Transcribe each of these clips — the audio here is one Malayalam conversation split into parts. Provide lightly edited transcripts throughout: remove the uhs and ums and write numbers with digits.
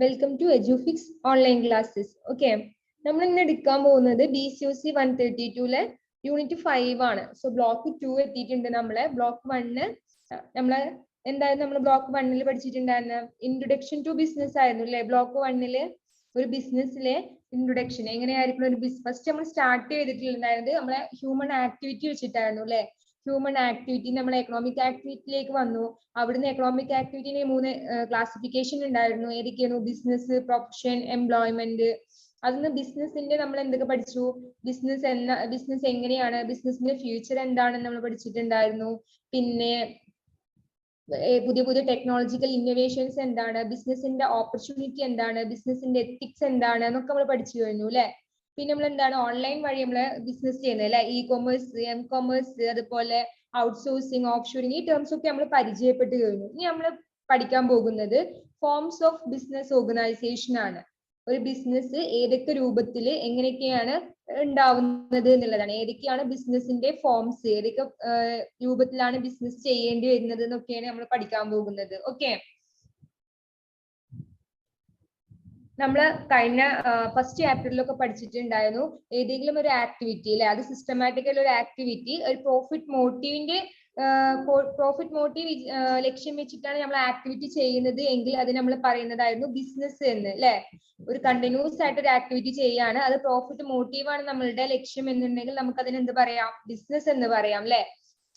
Welcome to Edufix online classes. Okay, നമ്മൾ ഇന്ന് എടുക്കാൻ പോകുന്നത് BCOC 132 യൂണിറ്റ് 5 ആണ്. സോ ബ്ലോക്ക് 2 എത്തിയിട്ടുണ്ട്. നമ്മളെ ബ്ലോക്ക് 1 നമ്മളെ എന്തായാലും നമ്മൾ ബ്ലോക്ക് 1 പഠിച്ചിട്ടുണ്ടായിരുന്ന ഇൻട്രൊഡക്ഷൻ ടു ബിസിനസ് ആയിരുന്നു അല്ലെ. ബ്ലോക്ക് 1 ഒരു ബിസിനസ്സിലെ ഇൻട്രൊഡക്ഷൻ എങ്ങനെയായിരിക്കും ഒരു ഫസ്റ്റ് നമ്മൾ സ്റ്റാർട്ട് ചെയ്തിട്ടുണ്ടായിരുന്നത് നമ്മളെ ഹ്യൂമൻ ആക്ടിവിറ്റി വെച്ചിട്ടായിരുന്നു അല്ലെ. ഹ്യൂമൻ ആക്ടിവിറ്റി നമ്മൾ എക്കണോമിക് ആക്ടിവിറ്റിയിലേക്ക് വന്നു. അവിടുന്ന് എക്കണോമിക് ആക്ടിവിറ്റിനെ 3 ക്ലാസിഫിക്കേഷൻ ഉണ്ടായിരുന്നു. ഏതൊക്കെയായിരുന്നു? Business, profession, employment. അതിന് ബിസിനസിന്റെ നമ്മൾ എന്തൊക്കെ പഠിച്ചു? ബിസിനസ് എങ്ങനെയാണ്, ബിസിനസിന്റെ ഫ്യൂച്ചർ എന്താണെന്ന് നമ്മൾ പഠിച്ചിട്ടുണ്ടായിരുന്നു. പിന്നെ പുതിയ പുതിയ ടെക്നോളജിക്കൽ ഇന്നോവേഷൻസ് എന്താണ്, ബിസിനസിന്റെ ഓപ്പർച്യൂണിറ്റി എന്താണ്, ബിസിനസിന്റെ എത്തിക്സ് എന്താണ് എന്നൊക്കെ നമ്മൾ പഠിച്ചു കഴിഞ്ഞു അല്ലെ. പിന്നെ നമ്മൾ എന്താണ് ഓൺലൈൻ വഴി നമ്മൾ ബിസിനസ് ചെയ്യുന്നത് അല്ലെ. ഇ കൊമേഴ്സ്, എം കൊമേഴ്സ്, അതുപോലെ ഔട്ട്സോഴ്സിങ്, ഓഫ്ഷോറിങ്, ഈ ടേംസ് ഒക്കെ നമ്മൾ പരിചയപ്പെട്ട് കഴിഞ്ഞു. ഇനി നമ്മൾ പഠിക്കാൻ പോകുന്നത് ഫോംസ് ഓഫ് ബിസിനസ് ഓർഗനൈസേഷൻ ആണ്. ഒരു ബിസിനസ് ഏതൊക്കെ രൂപത്തിൽ എങ്ങനെയൊക്കെയാണ് ഉണ്ടാവുന്നത് എന്നുള്ളതാണ്. ഏതൊക്കെയാണ് ബിസിനസിന്റെ ഫോംസ്, ഏതൊക്കെ രൂപത്തിലാണ് ബിസിനസ് ചെയ്യേണ്ടി വരുന്നത് എന്നൊക്കെയാണ് നമ്മൾ പഠിക്കാൻ പോകുന്നത്. ഓക്കെ, നമ്മൾ കഴിഞ്ഞ ഫസ്റ്റ് ചാപ്റ്ററിലൊക്കെ പഠിച്ചിട്ടുണ്ടായിരുന്നു ഏതെങ്കിലും ഒരു ആക്ടിവിറ്റി അല്ലെ, അത് സിസ്റ്റമാറ്റിക്കൽ ഒരു ആക്ടിവിറ്റി ഒരു പ്രോഫിറ്റ് മോട്ടീവ് ലക്ഷ്യം വെച്ചിട്ടാണ് നമ്മൾ ആക്ടിവിറ്റി ചെയ്യുന്നത് എങ്കിൽ അത് നമ്മൾ പറയുന്നതായിരുന്നു ബിസിനസ് എന്ന് അല്ലെ. ഒരു കണ്ടിന്യൂസ് ആയിട്ട് ഒരു ആക്ടിവിറ്റി ചെയ്യാണ്, അത് പ്രോഫിറ്റ് മോട്ടീവാണ് നമ്മളുടെ ലക്ഷ്യം എന്നുണ്ടെങ്കിൽ നമുക്ക് അതിന് എന്ത് പറയാം? ബിസിനസ് എന്ന് പറയാം അല്ലെ.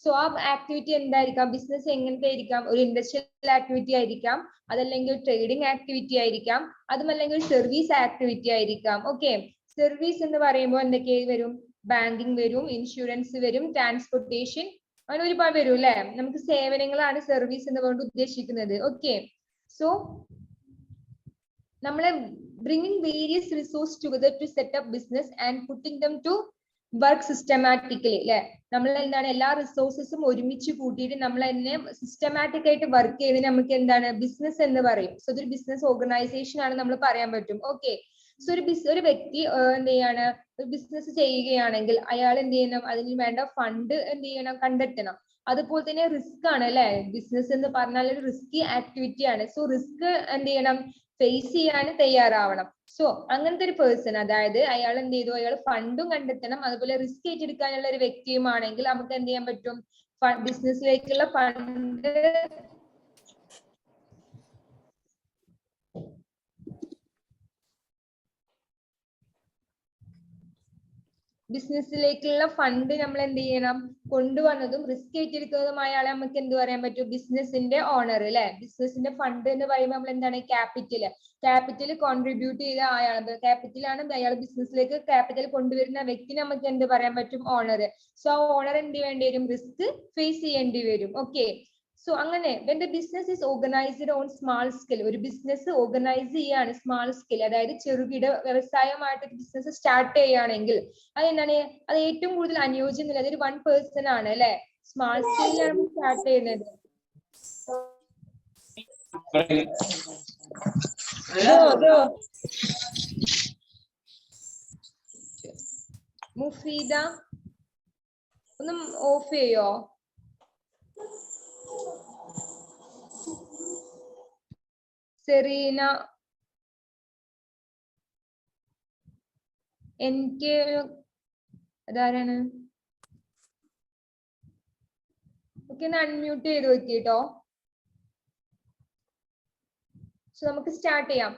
സോ ആ ആക്ടിവിറ്റി എന്തായിരിക്കാം? ബിസിനസ് എങ്ങനത്തെ ആയിരിക്കാം? ഒരു ഇൻഡസ്ട്രിയൽ ആക്ടിവിറ്റി ആയിരിക്കാം, അതല്ലെങ്കിൽ ട്രേഡിംഗ് ആക്ടിവിറ്റി ആയിരിക്കാം, അതുമല്ലെങ്കിൽ സർവീസ് ആക്ടിവിറ്റി ആയിരിക്കാം. ഓക്കെ, സർവീസ് എന്ന് പറയുമ്പോൾ എന്തൊക്കെ വരും? ബാങ്കിങ് വരും, ഇൻഷുറൻസ് വരും, ട്രാൻസ്പോർട്ടേഷൻ, അങ്ങനെ ഒരുപാട് വരും അല്ലെ. നമുക്ക് സേവനങ്ങളാണ് സർവീസ് എന്ന് കൊണ്ട് ഉദ്ദേശിക്കുന്നത്. ഓക്കെ, സോ നമ്മളെ bringing various resource together to set up business and putting them to work systematically അല്ലെ. നമ്മൾ എന്താണ് എല്ലാ റിസോഴ്സസും ഒരുമിച്ച് കൂട്ടിയിട്ട് നമ്മൾ തന്നെ സിസ്റ്റമാറ്റിക് ആയിട്ട് വർക്ക് ചെയ്ത് നമുക്ക് എന്താണ് ബിസിനസ് എന്ന് പറയും. സോ ഇതൊരു ബിസിനസ് ഓർഗനൈസേഷൻ ആണ് നമ്മൾ പറയാൻ പറ്റും. ഓക്കെ, സോ ഒരു വ്യക്തി എന്ത് ചെയ്യാണ്, ഒരു ബിസിനസ് ചെയ്യുകയാണെങ്കിൽ അയാൾ എന്ത് ചെയ്യണം? അതിന് വേണ്ട ഫണ്ട് എന്ത് ചെയ്യണം? കണ്ടെത്തണം. അതുപോലെ തന്നെ റിസ്ക് ആണ് അല്ലെ. ബിസിനസ് എന്ന് പറഞ്ഞാൽ ഒരു റിസ്കി ആക്ടിവിറ്റി ആണ്. സോ റിസ്ക് എന്ത് ചെയ്യണം? ഫേസ് ചെയ്യാൻ തയ്യാറാവണം. സോ അങ്ങനത്തെ ഒരു പേഴ്സൺ, അതായത് അയാൾ എന്ത് ചെയ്തു? അയാൾ ഫണ്ടും കണ്ടെത്തണം, അതുപോലെ റിസ്ക് ഏറ്റെടുക്കാനുള്ള ഒരു വ്യക്തിയുമാണെങ്കിൽ നമുക്ക് എന്ത് ചെയ്യാൻ പറ്റും? ബിസിനസ്സിലേക്കുള്ള ഫണ്ട് നമ്മൾ എന്ത് ചെയ്യണം? കൊണ്ടുവന്നതും റിസ്ക് ഏറ്റെടുക്കുന്നതുമായ ആളെ നമുക്ക് എന്ത് പറയാൻ പറ്റും? ബിസിനസിന്റെ ഓണർ അല്ലെ. ബിസിനസിന്റെ ഫണ്ട് എന്ന് പറയുമ്പോൾ നമ്മൾ എന്താണ്? ക്യാപിറ്റൽ കോൺട്രിബ്യൂട്ട് ചെയ്ത ആളാണ്. ക്യാപിറ്റലാണ് അയാൾ ബിസിനസ്സിലേക്ക് ക്യാപിറ്റൽ കൊണ്ടുവരുന്ന വ്യക്തി നമുക്ക് എന്ത് പറയാൻ പറ്റും? ഓണർ. സോ ഓണർ എന്ത് വേണ്ടി വരും? റിസ്ക് ഫേസ് ചെയ്യേണ്ടി വരും. ഓക്കെ, സോ അങ്ങനെ when the business is organized on small scale, ഒരു ബിസിനസ് ഓർഗനൈസ് ചെയ്യാണ് സ്മാൾ സ്കെയിൽ, അതായത് ചെറുകിട വ്യവസായമായിട്ട് ബിസിനസ് സ്റ്റാർട്ട് ചെയ്യുകയാണെങ്കിൽ അതെന്താണ്? അത് ഏറ്റവും കൂടുതൽ അനുയോജ്യം എന്നുള്ളത് ഒരു 1 person ആണ് അല്ലെ. സ്മാൾ സ്കെയിലാണ് സ്റ്റാർട്ട് ചെയ്യുന്നത്. മുഫീദ ഒന്ന് ഓഫ് ചെയ്യോ? സെറീന, എനിക്ക് അതാരാണ്? ഓക്കെ, ഒന്ന് അൺമ്യൂട്ട് ചെയ്ത് വെക്കിട്ടോ. സോ നമുക്ക് സ്റ്റാർട്ട് ചെയ്യാം.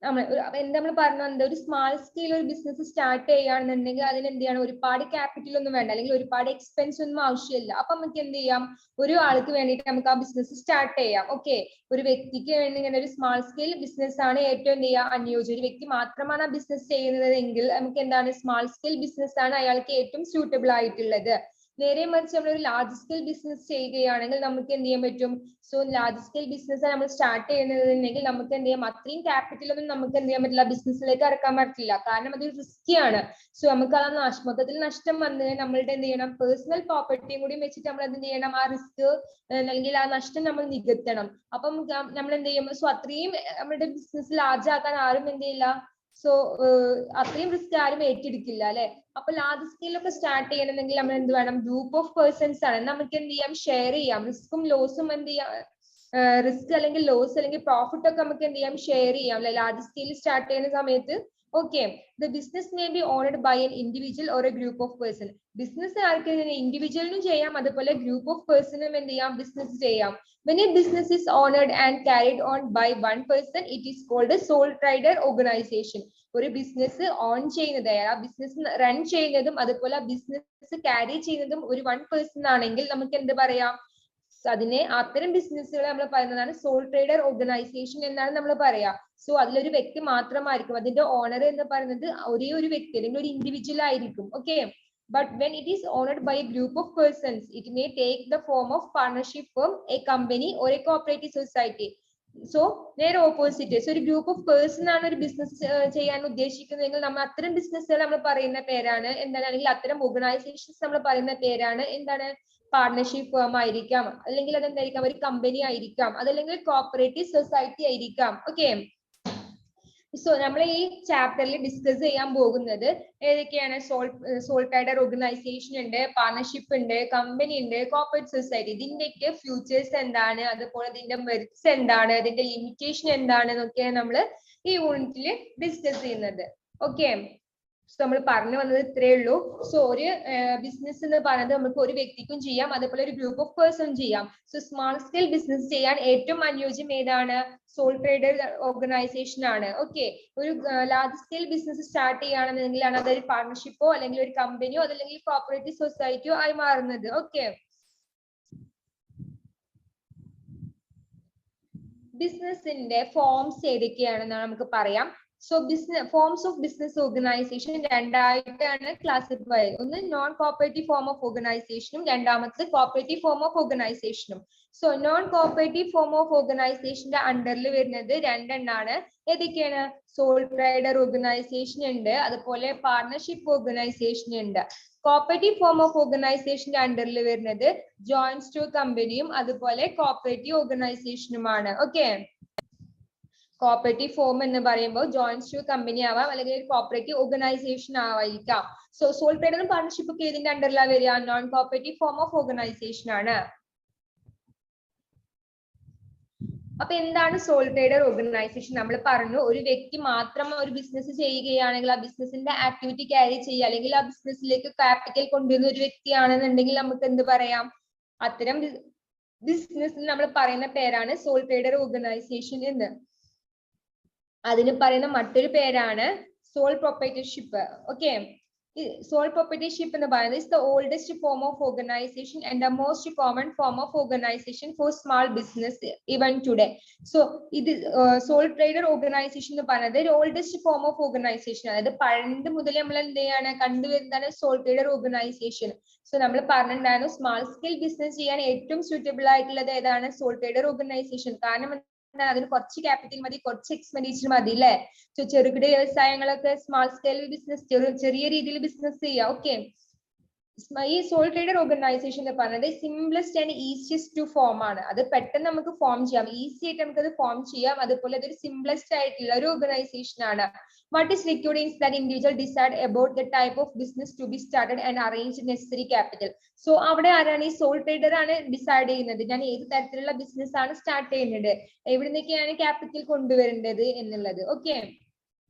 നമ്മൾ പറഞ്ഞത് ഒരു സ്മാൾ സ്കെയിൽ ഒരു ബിസിനസ് സ്റ്റാർട്ട് ചെയ്യുകയാണെന്നുണ്ടെങ്കിൽ അതിന് എന്ത് ചെയ്യണം? ഒരുപാട് ക്യാപിറ്റൽ ഒന്നും വേണ്ട, അല്ലെങ്കിൽ ഒരുപാട് എക്സ്പെൻസ് ഒന്നും ആവശ്യമില്ല. അപ്പൊ നമുക്ക് എന്ത് ചെയ്യാം? ഒരു ആൾക്ക് വേണ്ടിയിട്ട് നമുക്ക് ആ ബിസിനസ് സ്റ്റാർട്ട് ചെയ്യാം. ഓക്കെ, ഒരു വ്യക്തിക്ക് വേണ്ടി ഇങ്ങനെ ഒരു സ്മാൾ സ്കെയിൽ ബിസിനസ് ആണ് ഏറ്റവും എന്ത് ചെയ്യുക? അനുയോജ്യം. ഒരു വ്യക്തി മാത്രമാണ് ആ ബിസിനസ് ചെയ്യുന്നത് എങ്കിൽ നമുക്ക് എന്താണ്? സ്മാൾ സ്കെയിൽ ബിസിനസ് ആണ് അയാൾക്ക് ഏറ്റവും സ്യൂട്ടബിൾ ആയിട്ടുള്ളത്. നേരെ മറിച്ച് നമ്മൾ ഒരു ലാർജ് സ്കെയിൽ ബിസിനസ് ചെയ്യുകയാണെങ്കിൽ നമുക്ക് എന്ത് ചെയ്യാൻ പറ്റും? സോ ലാർജ് സ്കെയിൽ ബിസിനസ് നമ്മൾ സ്റ്റാർട്ട് ചെയ്യുന്നതെങ്കിൽ നമുക്ക് എന്ത് ചെയ്യാം? അത്രയും ക്യാപിറ്റൽ ഒന്നും നമുക്ക് എന്ത് ചെയ്യാൻ പറ്റില്ല, ബിസിനസ്സിലേക്ക് ഇറക്കാൻ പറ്റില്ല. കാരണം അത് റിസ്കി ആണ്. സോ നമുക്ക് ആ മൊത്തത്തിൽ നഷ്ടം വന്ന് നമ്മളുടെ എന്ത് ചെയ്യണം? പേഴ്സണൽ പ്രോപ്പർട്ടിയും കൂടി വെച്ചിട്ട് നമ്മൾ എന്ത് ചെയ്യണം? ആ റിസ്ക് അല്ലെങ്കിൽ ആ നഷ്ടം നമ്മൾ നികത്തണം. അപ്പം നമ്മൾ എന്ത് ചെയ്യും? സോ അത്രയും നമ്മുടെ ബിസിനസ് ലാർജ് ആക്കാൻ ആരും എന്ത് ചെയ്യില്ല, സോ അത്രയും റിസ്ക് ആരും ഏറ്റെടുക്കില്ല അല്ലെ. അപ്പൊ ലാർജ് സ്കെയിലൊക്കെ സ്റ്റാർട്ട് ചെയ്യണമെങ്കിൽ നമ്മൾ എന്ത് വേണം? ഗ്രൂപ്പ് ഓഫ് പേഴ്സൺസ് ആണ്. നമുക്ക് എന്ത് ചെയ്യാം? ഷെയർ ചെയ്യാം. റിസ്കും ലോസും എന്ത് ചെയ്യാം? റിസ്ക് അല്ലെങ്കിൽ ലോസ് അല്ലെങ്കിൽ പ്രോഫിറ്റ് ഒക്കെ നമുക്ക് എന്ത് ചെയ്യാം, ഷെയർ ചെയ്യാം അല്ലെ, ലാർജ് സ്കെയിൽ സ്റ്റാർട്ട് ചെയ്യുന്ന സമയത്ത്. Okay, the business may be owned by an individual or a group of person. Business ആർക്ക് ഇൻഡിവിജ്വലിനും ചെയ്യാം, അതുപോലെ ഗ്രൂപ്പ് ഓഫ് പേഴ്സണും എന്ത് ചെയ്യാം, ബിസിനസ് ചെയ്യാം. When a business is owned and carried on by one person, it is called a sole trader organization. ഒരു ബിസിനസ് ഓൺ ചെയ്യുന്നത്, ആ ബിസിനസ് റൺ ചെയ്യുന്നതും അതുപോലെ ബിസിനസ് ക്യാരി ചെയ്യുന്നതും ഒരു വൺ പേഴ്സൺ ആണെങ്കിൽ നമുക്ക് എന്ത് പറയാം, അതിനെ അത്തരം ബിസിനസ്സുകളെ നമ്മൾ പറയുന്നതാണ് സോൾ ട്രേഡർ ഓർഗനൈസേഷൻ എന്നാണ് നമ്മൾ പറയാ. സോ അതിലൊരു വ്യക്തി മാത്രമായിരിക്കും അതിന്റെ ഓണർ എന്ന് പറയുന്നത്, ഒരേ ഒരു വ്യക്തി അല്ലെങ്കിൽ ഒരു ഇൻഡിവിജ്വൽ ആയിരിക്കും. Okay, but when it is owned by a group of persons, it may take the form of partnership firm, a company or a cooperative society. So നേരെ ഓപ്പോസിറ്റ്, സോ ഒരു ഗ്രൂപ്പ് ഓഫ് പേഴ്സൺ ആണ് ഒരു ബിസിനസ് ചെയ്യാൻ ഉദ്ദേശിക്കുന്നതെങ്കിൽ നമ്മൾ അത്തരം ബിസിനസ്സുകൾ നമ്മൾ പറയുന്ന പേരാണ് എന്താണ്, അല്ലെങ്കിൽ അത്തരം ഓർഗനൈസേഷൻസ് നമ്മൾ പറയുന്ന പേരാണ് എന്താണ്, പാർട്ണർഷിപ്പ് ഫേം ആയിരിക്കാം, അല്ലെങ്കിൽ അതെന്തായിരിക്കാം, ഒരു കമ്പനി ആയിരിക്കാം, അതല്ലെങ്കിൽ കോപ്പറേറ്റീവ് സൊസൈറ്റി ആയിരിക്കാം. ഓക്കെ, സോ നമ്മൾ ഈ ചാപ്റ്ററിൽ ഡിസ്കസ് ചെയ്യാൻ പോകുന്നത് ഏതൊക്കെയാണ്, സോൾ ട്രേഡർ ഓർഗനൈസേഷൻ ഉണ്ട്, പാർട്ണർഷിപ്പ് ഉണ്ട്, കമ്പനി ഉണ്ട്, കോർപ്പറേറ്റ് സൊസൈറ്റി. ഇതിന്റെയൊക്കെ ഫ്യൂച്ചേഴ്സ് എന്താണ്, അതുപോലെ ഇതിന്റെ മെറിറ്റ്സ് എന്താണ്, ഇതിന്റെ ലിമിറ്റേഷൻ എന്താണ് എന്നൊക്കെയാണ് നമ്മൾ ഈ യൂണിറ്റിൽ ഡിസ്കസ് ചെയ്യുന്നത്. ഓക്കെ, നമ്മൾ പറഞ്ഞു വന്നത് ഇത്രയേ ഉള്ളൂ. സോ ഒരു ബിസിനസ് എന്ന് പറയുന്നത് നമുക്ക് ഒരു വ്യക്തിക്കും ചെയ്യാം, അതുപോലെ ഒരു ഗ്രൂപ്പ് ഓഫ് പേഴ്സൺ ചെയ്യാം. സോ സ്മാൾ സ്കെയിൽ ബിസിനസ് ചെയ്യാൻ ഏറ്റവും അനുയോജ്യം ഏതാണ്, സോൾ ട്രേഡർ ഓർഗനൈസേഷൻ ആണ്. ഓക്കെ, ഒരു ലാർജ് സ്കെയിൽ ബിസിനസ് സ്റ്റാർട്ട് ചെയ്യുകയാണെന്നുണ്ടെങ്കിലാണ് അതൊരു പാർട്ണർഷിപ്പോ അല്ലെങ്കിൽ ഒരു കമ്പനിയോ അതല്ലെങ്കിൽ കോപ്പറേറ്റീവ് സൊസൈറ്റിയോ ആയി മാറുന്നത്. ഓക്കെ, ബിസിനസിന്റെ ഫോംസ് ഏതൊക്കെയാണെന്നാണ് നമുക്ക് പറയാം. So business forms of business organisation രണ്ടായിട്ടാണ് ക്ലാസിഫൈ. ഒന്ന് നോൺ കോപ്പറേറ്റീവ് ഫോം ഓഫ് ഓർഗനൈസേഷനും രണ്ടാമത്തെ കോപ്പറേറ്റീവ് ഫോം ഓഫ് ഓർഗനൈസേഷനും. So non cooperative form of ഓർഗനൈസേഷന്റെ അണ്ടറിൽ വരുന്നത് രണ്ടെണ്ണാണ്. ഏതൊക്കെയാണ്, സോൾ ട്രേഡർ ഓർഗനൈസേഷൻ ഉണ്ട്, അതുപോലെ പാർട്ണർഷിപ്പ് ഓർഗനൈസേഷൻ ഉണ്ട്. കോപ്പറേറ്റീവ് ഫോം ഓഫ് ഓർഗനൈസേഷന്റെ അണ്ടറിൽ വരുന്നത് ജോയിന്റ് സ്റ്റോക്ക് കമ്പനിയും അതുപോലെ കോപ്പറേറ്റീവ് ഓർഗനൈസേഷനുമാണ്. ഓക്കെ, കോപ്പറേറ്റീവ് ഫോം എന്ന് പറയുമ്പോൾ ജോയിന്റ് സ്റ്റോക്ക് കമ്പനി ആവാം അല്ലെങ്കിൽ ഒരു കോപ്പറേറ്റീവ് ഓർഗനൈസേഷൻ ആയിരിക്കാം. സോ സോൾ ട്രേഡറും പാർട്ണർഷിപ്പ് ഒക്കെ ഏതിന്റെ അണ്ടറിലാണ് വരിക, non cooperative form of organisation ആണ്. അപ്പൊ എന്താണ് സോൾ ട്രേഡർ ഓർഗനൈസേഷൻ? നമ്മൾ പറഞ്ഞു, ഒരു വ്യക്തി മാത്രം ഒരു ബിസിനസ് ചെയ്യുകയാണെങ്കിൽ ആ ബിസിനസിന്റെ ആക്ടിവിറ്റി ക്യാരി ചെയ്യുക അല്ലെങ്കിൽ ആ ബിസിനസ്സിലേക്ക് ക്യാപിറ്റൽ കൊണ്ടുവരുന്ന ഒരു വ്യക്തിയാണെന്നുണ്ടെങ്കിൽ നമുക്ക് എന്ത് പറയാം, അത്തരം ബിസിനസ്സിൽ നമ്മൾ പറയുന്ന പേരാണ് സോൾ ട്രേഡർ ഓർഗനൈസേഷൻ എന്ന്. അതിന് പറയുന്ന മറ്റൊരു പേരാണ് soul proprietorship. Okay, soul proprietorship എന്ന് പറയുന്നത് is the oldest form of organization and the most common form of organization for small business even today. So ഇത് സോൾ ട്രേഡർ ഓർഗനൈസേഷൻ എന്ന് പറയുന്നത് ഒരു ഓൾഡസ്റ്റ് ഫോം ഓഫ് ഓർഗനൈസേഷൻ, അതായത് പണ്ട് മുതൽ നമ്മൾ എന്ത് ചെയ്യാണ് കണ്ടുവരുന്നതാണ് സോൾ ട്രേഡർ ഓർഗനൈസേഷൻ. സോ നമ്മൾ പറഞ്ഞിട്ടുണ്ടായിരുന്നു സ്മാൾ സ്കെയിൽ ബിസിനസ് ചെയ്യാൻ ഏറ്റവും സൂറ്റബിൾ ആയിട്ടുള്ളത് ഏതാണ്, സോൾ ട്രേഡർ ഓർഗനൈസേഷൻ. കാരണം അതിന് കുറച്ച് ക്യാപിറ്റൽ മതി, കുറച്ച് എക്സ്പെൻഡിച്ചർ മതി അല്ലെ. ചെറുകിട വ്യവസായങ്ങളൊക്കെ സ്മാൾ സ്കെയിൽ ബിസിനസ് ചെറിയ രീതിയിൽ ബിസിനസ് ചെയ്യാം. ഓക്കെ, ഈ സോൾ ട്രേഡർ ഓർഗനൈസേഷൻ എന്ന് പറയുന്നത് simplest and easiest to form ആണ്. അത് പെട്ടെന്ന് നമുക്ക് ഫോം ചെയ്യാം, ഈസി ആയിട്ട് നമുക്ക് അത് ഫോം ചെയ്യാം, അതുപോലെ അതൊരു സിംപ്ലസ്റ്റ് ആയിട്ടുള്ള ഒരു ഓർഗനൈസേഷൻ ആണ്. What is required is that individual decide about the type of business to be started and arrange necessary capital. So അവിടെ ആരാണ്, ഈ സോൾ ട്രേഡർ ആണ് ഡിസൈഡ് ചെയ്യുന്നത് ഞാൻ ഏത് തരത്തിലുള്ള ബിസിനസ് ആണ് സ്റ്റാർട്ട് ചെയ്യുന്നത്, എവിടെ നിന്നൊക്കെയാണ് ക്യാപിറ്റൽ കൊണ്ടുവരേണ്ടത് എന്നുള്ളത്. ഓക്കെ,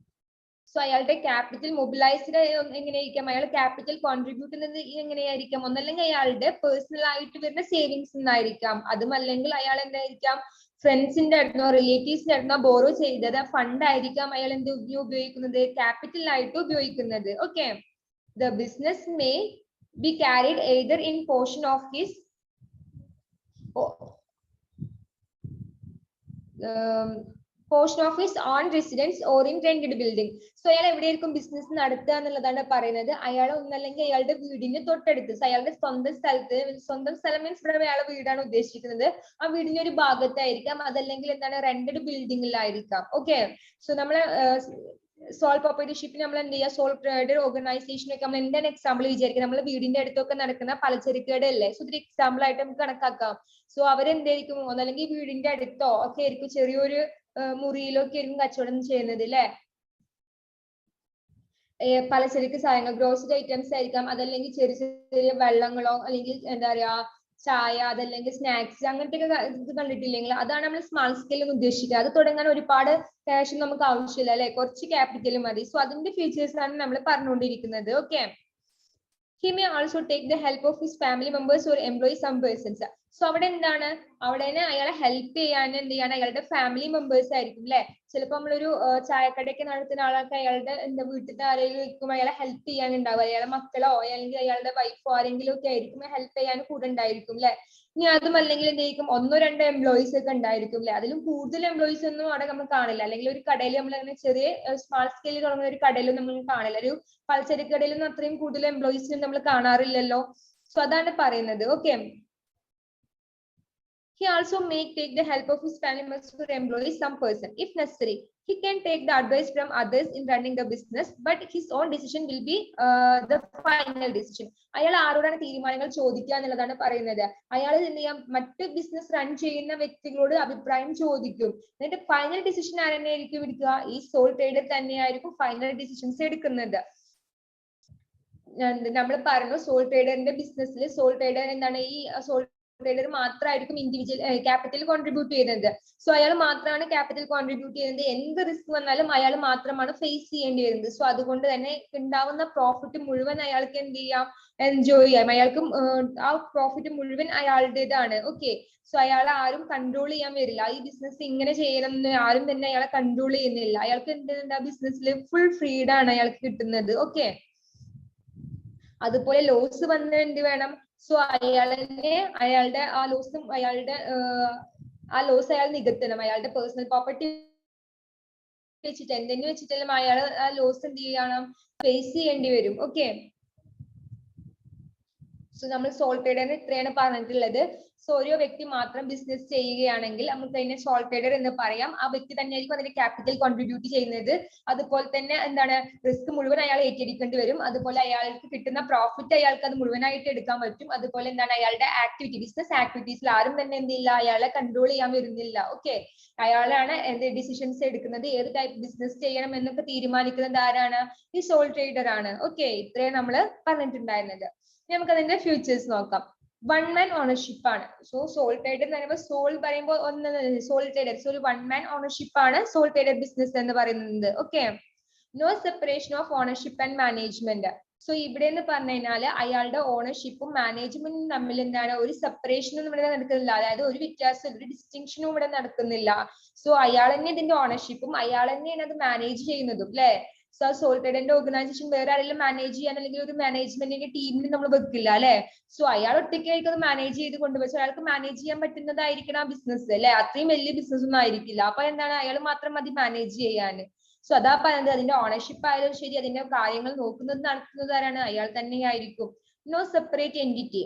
സോ അയാളുടെ ക്യാപിറ്റൽ മൊബിലൈസ്ഡ് എങ്ങനെയായിരിക്കാം, അയാൾ ക്യാപിറ്റൽ കോൺട്രിബ്യൂട്ട് ചെയ്യുന്നത് എങ്ങനെയായിരിക്കാം, ഒന്നല്ലെങ്കിൽ അയാളുടെ പേഴ്സണൽ ആയിട്ട് വരുന്ന സേവിങ്സ് എന്നായിരിക്കാം, അതുമല്ലെങ്കിൽ അയാൾ എന്തായിരിക്കാം ഫ്രണ്ട്സിന്റെ അടുത്തോ റിലേറ്റീവ്സിന്റെ അടുത്തോ ബോറോ ചെയ്തത് ഫണ്ട് ആയിരിക്കാം അയാൾ എന്ത് ഉപയോഗിക്കുന്നത്, ക്യാപിറ്റൽ ആയിട്ട് ഉപയോഗിക്കുന്നത്. Okay, the business may be carried either in portion of his portion of his own residence or in rented building. So അയാൾ എവിടെയായിരിക്കും ബിസിനസ് നടത്തുക എന്നുള്ളതാണ് പറയുന്നത്. അയാൾ ഒന്നല്ലെങ്കിൽ അയാളുടെ വീടിന് തൊട്ടടുത്ത്, അയാളുടെ സ്വന്തം സ്ഥലത്ത്, സ്വന്തം സ്ഥലം മീൻസ് ഇവിടെ അയാളുടെ വീടാണ് ഉദ്ദേശിക്കുന്നത്, ആ വീടിന്റെ ഒരു ഭാഗത്തായിരിക്കാം, അതല്ലെങ്കിൽ എന്താണ് റെന്റഡ് ബിൽഡിങ്ങിലായിരിക്കാം. ഓക്കെ, സോ നമ്മള് സോൾ പ്രൊപ്പറേറ്റർഷിപ്പിന് നമ്മൾ എന്ത് ചെയ്യുക, സോൾ ട്രേഡർ ഓർഗനൈസേഷൻ ഒക്കെ നമ്മൾ എന്താണ് എക്സാമ്പിൾ വിചാരിക്കുക, നമ്മൾ വീടിന്റെ അടുത്തൊക്കെ നടക്കുന്ന പലചരക്ക് കടയല്ലേ, സോ ഇതൊരു എക്സാമ്പിൾ ആയിട്ട് നമുക്ക് കണക്കാക്കാം. സോ അവരെന്തായിരിക്കും ഒന്നല്ലെങ്കിൽ വീടിന്റെ അടുത്തോ ഒക്കെ ആയിരിക്കും ചെറിയൊരു മുറിയിലൊക്കെ ആയിരിക്കും കച്ചവടം ചെയ്യുന്നത് അല്ലെ, പലചരക്ക് സാധനങ്ങൾ ഗ്രോസറി ഐറ്റംസ് ആയിരിക്കാം, അതല്ലെങ്കിൽ ചെറിയ ചെറിയ വെള്ളങ്ങളോ അല്ലെങ്കിൽ എന്താ പറയാ ചായ അതല്ലെങ്കിൽ സ്നാക്സ് അങ്ങനത്തെ ഇത് കണ്ടിട്ടില്ലെങ്കിൽ അതാണ് നമ്മൾ സ്മാൾ സ്കെയിൽ ഉദ്ദേശിക്കുക. അത് തുടങ്ങാൻ ഒരുപാട് ക്യാഷ് നമുക്ക് ആവശ്യമില്ല അല്ലെ, കുറച്ച് ക്യാപിറ്റൽ മതി. സോ അതിന്റെ ഫീച്ചേഴ്സ് ആണ് നമ്മൾ പറഞ്ഞുകൊണ്ടിരിക്കുന്നത്. Okay, he may also take the help of his family members or employ some persons. So അവിടെ എന്താണ്, അവിടെ അയാളെ ഹെൽപ്പ് ചെയ്യാൻ എന്ത് ചെയ്യാണ്, അയാളുടെ ഫാമിലി മെമ്പേഴ്സ് ആയിരിക്കും അല്ലെ. ചിലപ്പോൾ നമ്മളൊരു ചായക്കടയൊക്കെ നടത്തുന്ന ആളൊക്കെ അയാളുടെ എന്താ വീട്ടിലത്തെ ആരെങ്കിലും ആയിരിക്കും അയാളെ ഹെൽപ്പ് ചെയ്യാനുണ്ടാവുക. അയാളെ മക്കളോ അല്ലെങ്കിൽ അയാളുടെ വൈഫോ ആരെങ്കിലും ഒക്കെ ആയിരിക്കും ഹെൽപ്പ് ചെയ്യാൻ കൂടെ ഉണ്ടായിരിക്കും അല്ലെ. ഇനി അതും അല്ലെങ്കിൽ എന്തായിരിക്കും, 1-2 എംപ്ലോയീസ് ഒക്കെ ഉണ്ടായിരിക്കും അല്ലെ. അതിലും കൂടുതൽ എംപ്ലോയീസ് ഒന്നും അവിടെ നമ്മൾ കാണില്ല. അല്ലെങ്കിൽ ഒരു കടയിൽ നമ്മൾ അങ്ങനെ ചെറിയ സ്മാൾ സ്കെയിൽ തുടങ്ങുന്ന ഒരു കടയിലും നമ്മൾ കാണില്ല. ഒരു പലചരക്ക് കടയിലൊന്നും അത്രയും കൂടുതൽ എംപ്ലോയീസിനും നമ്മൾ കാണാറില്ലല്ലോ. സോ അതാണ് പറയുന്നത്. Okay, he also may take the help of his family members to employ some person if necessary. He can take the advice from others in running the business, but his own decision will be the final decision. അയാൾ ആരോടാണ് തീരുമാനങ്ങൾ ചോദിക്കുക എന്നുള്ളതാണ് പറയുന്നത്. അയാൾ എന്ത് ചെയ്യാം, മറ്റ് ബിസിനസ് റൺ ചെയ്യുന്ന വ്യക്തികളോട് അഭിപ്രായം ചോദിക്കും. എന്നിട്ട് ഫൈനൽ ഡിസിഷൻ ആരെന്നെയായിരിക്കും എടുക്കുക, ഈ സോൾ ട്രേഡർ തന്നെയായിരിക്കും ഫൈനൽ ഡിസിഷൻസ് എടുക്കുന്നത്. നമ്മൾ പറഞ്ഞു സോൾ ട്രേഡറിന്റെ ബിസിനസ്സിൽ സോൾ ട്രേഡർ എന്താണ്, ഈ സോൾ ട്രേഡർ മാത്രമായിരിക്കും ഇൻഡിവിജ്വൽ ക്യാപിറ്റൽ കോൺട്രിബ്യൂട്ട് ചെയ്യുന്നത്. സോ അയാൾ മാത്രമാണ് ക്യാപിറ്റൽ കോൺട്രിബ്യൂട്ട് ചെയ്യുന്നത്. എന്ത് റിസ്ക് വന്നാലും അയാൾ മാത്രമാണ് ഫേസ് ചെയ്യേണ്ടി വരുന്നത്. സോ അതുകൊണ്ട് തന്നെ ഉണ്ടാവുന്ന പ്രോഫിറ്റ് മുഴുവൻ അയാൾക്ക് എന്ത് ചെയ്യാം, എൻജോയ് ചെയ്യാം. അയാൾക്ക് ആ പ്രോഫിറ്റ് മുഴുവൻ അയാളുടേതാണ്. ഓക്കെ, സോ അയാളെ ആരും കൺട്രോൾ ചെയ്യാൻ വരില്ല. ഈ ബിസിനസ് ഇങ്ങനെ ചെയ്യണം എന്ന് ആരും തന്നെ അയാളെ കൺട്രോൾ ചെയ്യുന്നില്ല. അയാൾക്ക് എന്തുണ്ട്, ആ ബിസിനസ്സിൽ ഫുൾ ഫ്രീഡം ആണ് അയാൾക്ക് കിട്ടുന്നത്. ഓക്കെ, അതുപോലെ ലോസ് വന്ന് എന്ത് വേണം, സോ അയാളെ അയാളുടെ ആ ലോസും ആ ലോസ് അയാൾ നികത്തണം. അയാളുടെ പേഴ്സണൽ പ്രോപ്പർട്ടി വെച്ചിട്ട് എന്തെങ്കിലും വെച്ചിട്ടെല്ലാം അയാൾ ആ ലോസ് എന്ത് ചെയ്യണം, ഫേസ് ചെയ്യേണ്ടി വരും. ഓക്കെ, സോ നമ്മൾ സോൾ ട്രേഡറിന് ഇത്രയാണ് പറഞ്ഞിട്ടുള്ളത്. സോ ഓരോ വ്യക്തി മാത്രം ബിസിനസ് ചെയ്യുകയാണെങ്കിൽ നമുക്ക് അതിനെ സോൾ ട്രേഡർ എന്ന് പറയാം. ആ വ്യക്തി തന്നെയായിരിക്കും അതിന്റെ ക്യാപിറ്റൽ കോൺട്രിബ്യൂട്ട് ചെയ്യുന്നത്. അതുപോലെ തന്നെ എന്താണ്, റിസ്ക് മുഴുവൻ അയാൾ ഏറ്റെടുക്കേണ്ടി വരും. അതുപോലെ അയാൾക്ക് കിട്ടുന്ന പ്രോഫിറ്റ് അയാൾക്ക് അത് മുഴുവനായിട്ട് എടുക്കാൻ പറ്റും. അതുപോലെ എന്താണ്, അയാളുടെ ആക്ടിവിറ്റി, ബിസിനസ് ആക്ടിവിറ്റീസിൽ ആരും തന്നെ എന്തില്ല, അയാളെ കൺട്രോൾ ചെയ്യാൻ വരുന്നില്ല. ഓക്കെ, അയാളാണ് എന്ത് ഡിസിഷൻസ് എടുക്കുന്നത്, ഏത് ടൈപ്പ് ബിസിനസ് ചെയ്യണം എന്നൊക്കെ തീരുമാനിക്കുന്നത് ആരാണ്, ഈ സോൾ ട്രേഡർ ആണ്. ഓക്കെ, ഇത്രയും നമ്മൾ പറഞ്ഞിട്ടുണ്ടായിരുന്നത്. നമുക്ക് അതിന്റെ ഫ്യൂച്ചേഴ്സ് നോക്കാം. 1 man ഓണർഷിപ്പ് ആണ്. സോ സോൾ ട്രേഡർ എന്ന് പറയുമ്പോൾ സോൾ പറയുമ്പോൾ സോൾ ട്രേഡർ, സോ ഒരു 1 man ഓണർഷിപ്പ് ആണ് സോൾ ട്രേഡർ ബിസിനസ് എന്ന് പറയുന്നത്. Okay, no separation of ownership and management. So ഇവിടെ എന്ന് പറഞ്ഞു കഴിഞ്ഞാല് അയാളുടെ ഓണർഷിപ്പും മാനേജ്മെന്റും തമ്മിൽ എന്താണ്, ഒരു സെപ്പറേഷനും ഇവിടെ നടക്കുന്നില്ല. അതായത് ഒരു വ്യത്യാസം, ഒരു ഡിസ്റ്റിങ്ഷനും ഇവിടെ നടക്കുന്നില്ല. സോ അയാൾ തന്നെ ഇതിന്റെ ഓണർഷിപ്പും അയാൾ തന്നെയാണ് അത് മാനേജ് ചെയ്യുന്നതും അല്ലെ. സോ സോൾ ട്രേഡറിന്റെ ഓർഗനൈസേഷൻ വേറെ ആരെങ്കിലും മാനേജ് ചെയ്യാൻ അല്ലെങ്കിൽ ഒരു മാനേജ്മെന്റിന്റെ ടീമിന് നമ്മൾ വെക്കില്ല അല്ലെ. സോ അയാൾ ഒറ്റയ്ക്കായിരിക്കും അത് മാനേജ് ചെയ്ത് കൊണ്ടുപോയി. അയാൾക്ക് മാനേജ് ചെയ്യാൻ പറ്റുന്നതായിരിക്കണം ആ ബിസിനസ് അല്ലെ. അത്രയും വലിയ ബിസിനസ് ഒന്നും ആയിരിക്കില്ല. അപ്പൊ എന്താണ്, അയാൾ മാത്രം മതി മാനേജ് ചെയ്യാൻ. സോ അതാ പറയുന്നത്, അതിന്റെ ഓണർഷിപ്പ് ആയാലും ശരി, അതിന്റെ കാര്യങ്ങൾ നോക്കുന്നത് നടത്തുന്നത് ആരാണ്, അയാൾ തന്നെയായിരിക്കും. നോ സെപ്പറേറ്റ് എൻറ്റിറ്റി,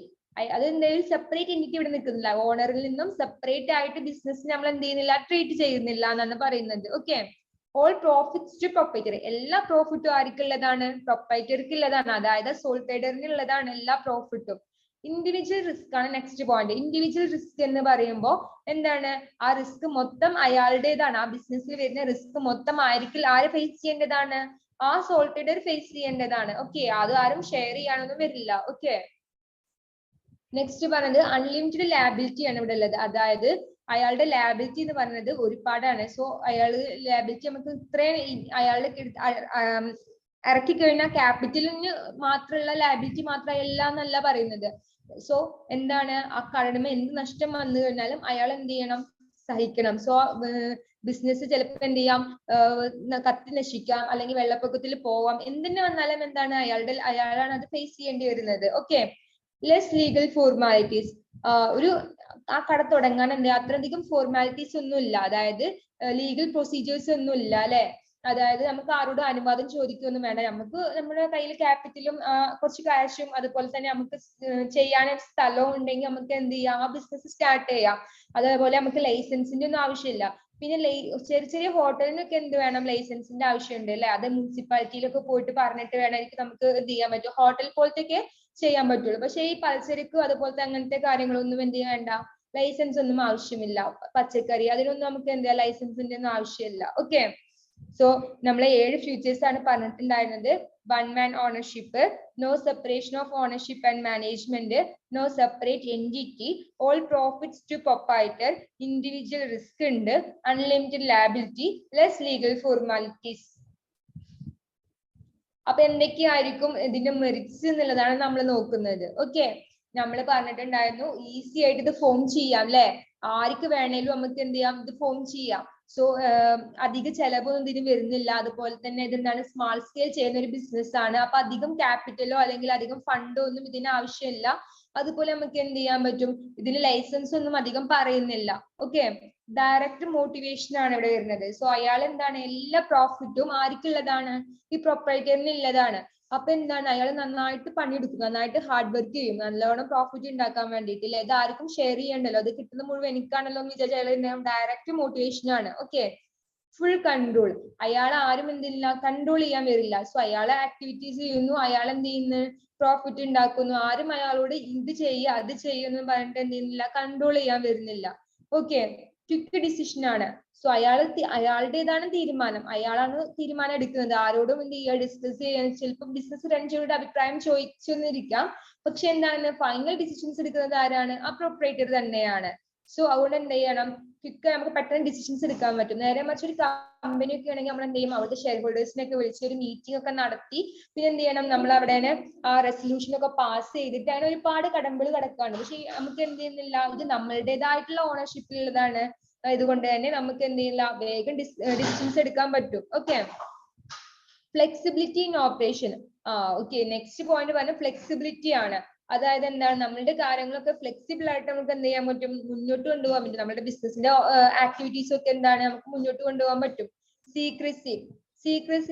അത് എന്തായാലും സെപ്പറേറ്റ് എൻറ്റിറ്റി ഇവിടെ നിൽക്കുന്നില്ല. ഓണറിൽ നിന്നും സെപ്പറേറ്റ് ആയിട്ട് ബിസിനസ് നമ്മൾ എന്ത് ചെയ്യുന്നില്ല, ട്രീറ്റ് ചെയ്യുന്നില്ല എന്നാണ് പറയുന്നത്. Okay, all profits to proprietor, എല്ലാ പ്രോഫിറ്റും ആർക്കുള്ളതാണ്, പ്രൊപ്പറേറ്റർക്ക് ഉള്ളതാണ്. അതായത് സോൾ ട്രേഡറിന് ഉള്ളതാണ് എല്ലാ പ്രോഫിറ്റും. ഇൻഡിവിജ്വൽ റിസ്ക് ആണ് നെക്സ്റ്റ് പോയിന്റ്. ഇൻഡിവിജ്വൽ റിസ്ക് എന്ന് പറയുമ്പോൾ എന്താണ്, ആ റിസ്ക് മൊത്തം അയാളുടേതാണ്. ആ ബിസിനസ്സിൽ വരുന്ന റിസ്ക് മൊത്തം ആര് ഫേസ് ചെയ്യേണ്ടതാണ്, ആ സോൾ ട്രേഡർ ഫേസ് ചെയ്യേണ്ടതാണ്. ഓക്കെ, അത് ആരും ഷെയർ ചെയ്യാനൊന്നും വരില്ല. ഓക്കെ, നെക്സ്റ്റ് പറഞ്ഞത് അൺലിമിറ്റഡ് ലാബിലിറ്റി ആണ് ഇവിടെ ഉള്ളത്. അതായത് അയാളുടെ ലാബിലിറ്റി എന്ന് പറയുന്നത് ഒരുപാടാണ്. സോ അയാള് ലാബിലിറ്റി നമുക്ക് ഇത്രയും അയാളുടെ ഇറക്കി കഴിഞ്ഞാൽ ക്യാപിറ്റലിന് മാത്രമുള്ള ലാബിലിറ്റി മാത്രമല്ല എന്നല്ല പറയുന്നത്. സോ എന്താണ്, ആ കടമ എന്ത് നഷ്ടം വന്നു കഴിഞ്ഞാലും അയാൾ എന്ത് ചെയ്യണം, സഹിക്കണം. സോ ബിസിനസ് ചിലപ്പോൾ എന്ത് ചെയ്യാം, കത്തി നശിക്കാം, അല്ലെങ്കിൽ വെള്ളപ്പൊക്കത്തിൽ പോവാം, എന്തിനു വന്നാലും എന്താണ്, അയാളാണ് അത് ഫേസ് ചെയ്യേണ്ടി വരുന്നത്. Okay, less legal formalities. ഒരു ആ കട തുടങ്ങാൻ എന്താ അത്രയധികം ഫോർമാലിറ്റീസ് ഒന്നും ഇല്ല. അതായത് ലീഗൽ പ്രൊസീജിയേഴ്സ് ഒന്നും ഇല്ല അല്ലെ. അതായത് നമുക്ക് ആരോടും അനുവാദം ചോദിക്കൊന്നും വേണ്ട. നമുക്ക് നമ്മുടെ കയ്യിൽ ക്യാപിറ്റലും കുറച്ച് കാശും അതുപോലെ തന്നെ നമുക്ക് ചെയ്യാനൊരു സ്ഥലവും ഉണ്ടെങ്കിൽ നമുക്ക് എന്ത് ചെയ്യാം, ആ ബിസിനസ് സ്റ്റാർട്ട് ചെയ്യാം. അതേപോലെ നമുക്ക് ലൈസൻസിന്റെ ഒന്നും ആവശ്യമില്ല. പിന്നെ ചെറിയ ഹോട്ടലിനൊക്കെ എന്ത് വേണം, ലൈസൻസിന്റെ ആവശ്യമുണ്ട് അല്ലെ. അത് മുനിസിപ്പാലിറ്റിയിലൊക്കെ പോയിട്ട് പറഞ്ഞിട്ട് വേണമെങ്കിൽ നമുക്ക് എന്ത് ചെയ്യാൻ പറ്റും, ഹോട്ടൽ പോലത്തെയൊക്കെ ചെയ്യാൻ പറ്റുള്ളൂ. പക്ഷെ ഈ പലചരക്ക് അതുപോലത്തെ അങ്ങനത്തെ കാര്യങ്ങളൊന്നും എന്ത് വേണ്ട, ലൈസൻസ് ഒന്നും ആവശ്യമില്ല. പച്ചക്കറി അതിനൊന്നും നമുക്ക് എന്താ ലൈസൻസിന്റെ ഒന്നും ആവശ്യമില്ല. ഓക്കെ, സോ നമ്മളെ 7 ഫീച്ചേഴ്സ് ആണ് പറഞ്ഞിട്ടുണ്ടായിരുന്നത്. One man ownership, no separation of ownership and management, no separate entity, all profits to proprietor, individual risk ഉണ്ട്, unlimited liability, less legal formalities. അപ്പൊ എന്തൊക്കെയായിരിക്കും ഇതിന്റെ മെറിറ്റ്സ് എന്നുള്ളതാണ് നമ്മൾ നോക്കുന്നത്. ഓക്കെ, നമ്മൾ പറഞ്ഞിട്ടുണ്ടായിരുന്നു ഈസി ആയിട്ട് ഇത് ഫോം ചെയ്യാം അല്ലെ, ആർക്ക് വേണേലും നമുക്ക് എന്ത് ചെയ്യാം, ഇത് ഫോം ചെയ്യാം. സോ അധിക ചെലവൊന്നും ഇതിന് വരുന്നില്ല. അതുപോലെ തന്നെ ഇതെന്താണ്, സ്മാൾ സ്കെയിൽ ചെയ്യുന്ന ഒരു ബിസിനസ് ആണ്. അപ്പൊ അധികം ക്യാപിറ്റലോ അല്ലെങ്കിൽ അധികം ഫണ്ടോ ഒന്നും ഇതിന് ആവശ്യമില്ല. അതുപോലെ നമുക്ക് എന്ത് ചെയ്യാൻ പറ്റും, ഇതിന് ലൈസൻസ് ഒന്നും അധികം പറയുന്നില്ല. ഓക്കെ, ഡയറക്റ്റ് മോട്ടിവേഷൻ ആണ് ഇവിടെ വരുന്നത്. സോ അയാൾ എന്താണ്, എല്ലാ പ്രോഫിറ്റും ആർക്കുള്ളതാണ്, ഈ പ്രൊപ്പറേറ്ററിന് ഉള്ളതാണ്. അപ്പൊ എന്താണ്, അയാൾ നന്നായിട്ട് പണിയെടുക്കും, നന്നായിട്ട് ഹാർഡ് വർക്ക് ചെയ്യും, നല്ലോണം പ്രോഫിറ്റ് ഉണ്ടാക്കാൻ വേണ്ടിയിട്ട്. ഇത് ആർക്കും ഷെയർ ചെയ്യണ്ടല്ലോ, അത് കിട്ടുന്ന മുഴുവൻ എനിക്കാണല്ലോ എന്ന് വിചാരിച്ചാൽ ഡയറക്റ്റ് മോട്ടിവേഷൻ ആണ്. ഓക്കെ, ഫുൾ കൺട്രോൾ, അയാൾ ആരും എന്തില്ല, കൺട്രോൾ ചെയ്യാൻ വരില്ല. സോ അയാളെ ആക്ടിവിറ്റീസ് ചെയ്യുന്നു, അയാൾ എന്ത് ചെയ്യുന്നു, പ്രോഫിറ്റ് ഉണ്ടാക്കുന്നു. ആരും അയാളോട് ഇത് ചെയ്യുക അത് ചെയ്യുന്നു പറഞ്ഞിട്ട് എന്ത് ചെയ്യുന്നില്ല, കൺട്രോൾ ചെയ്യാൻ വരുന്നില്ല. ഓക്കെ, ക്വിക്ക് ഡിസിഷൻ ആണ്. സോ അയാളുടേതാണ് തീരുമാനം, അയാളാണ് തീരുമാനം എടുക്കുന്നത്. ആരോടും എന്ത് ചെയ്യുക, ഡിസ്കസ് ചെയ്യാൻ, ചിലപ്പോൾ ബിസിനസ് റൺ ചെയ്തിട്ട് അഭിപ്രായം ചോദിച്ചെന്നിരിക്കാം, പക്ഷെ എന്താണ്, ഫൈനൽ ഡിസിഷൻസ് എടുക്കുന്നത് ആരാണ്, ആ പ്രൊപ്പറേറ്റർ തന്നെയാണ്. സോ അതുകൊണ്ട് എന്ത് ചെയ്യണം, ക്വിക്ക് നമുക്ക് പെട്ടെന്ന് ഡിസിഷൻസ് എടുക്കാൻ പറ്റും. നേരെ മറിച്ച് ഒരു കമ്പനി ഒക്കെ ആണെങ്കിൽ നമ്മൾ എന്ത് ചെയ്യും, അവിടുത്തെ ഷെയർ ഹോൾഡേഴ്സിനൊക്കെ വിളിച്ച് ഒരു മീറ്റിംഗ് ഒക്കെ നടത്തി പിന്നെ എന്ത് ചെയ്യണം, നമ്മൾ അവിടെ ആ റെസൊല്യൂഷൻ ഒക്കെ പാസ് ചെയ്തിട്ട് അങ്ങനെ ഒരുപാട് കടമ്പകൾ കിടക്കാണ്. പക്ഷെ നമുക്ക് എന്ത് ചെയ്യുന്നില്ല, ഇത് നമ്മളുടേതായിട്ടുള്ള ഓണർഷിപ്പിലുള്ളതാണ്. ഇതുകൊണ്ട് തന്നെ നമുക്ക് എന്ത് ചെയ്യില്ല, വേഗം ഡിസിഷൻസ് എടുക്കാൻ പറ്റും. Okay, flexibility in operation. Okay, next point പറഞ്ഞ ഫ്ലെക്സിബിലിറ്റി ആണ്. അതായത് എന്താണ്, നമ്മളുടെ കാര്യങ്ങളൊക്കെ ഫ്ലെക്സിബിൾ ആയിട്ട് നമുക്ക് എന്ത് ചെയ്യാൻ പറ്റും, മുന്നോട്ട് കൊണ്ടുപോകാൻ പറ്റും. നമ്മുടെ ബിസിനസിന്റെ ആക്ടിവിറ്റീസ് ഒക്കെ എന്താണ്, നമുക്ക് മുന്നോട്ട് കൊണ്ടുപോകാൻ പറ്റും. സീക്രസി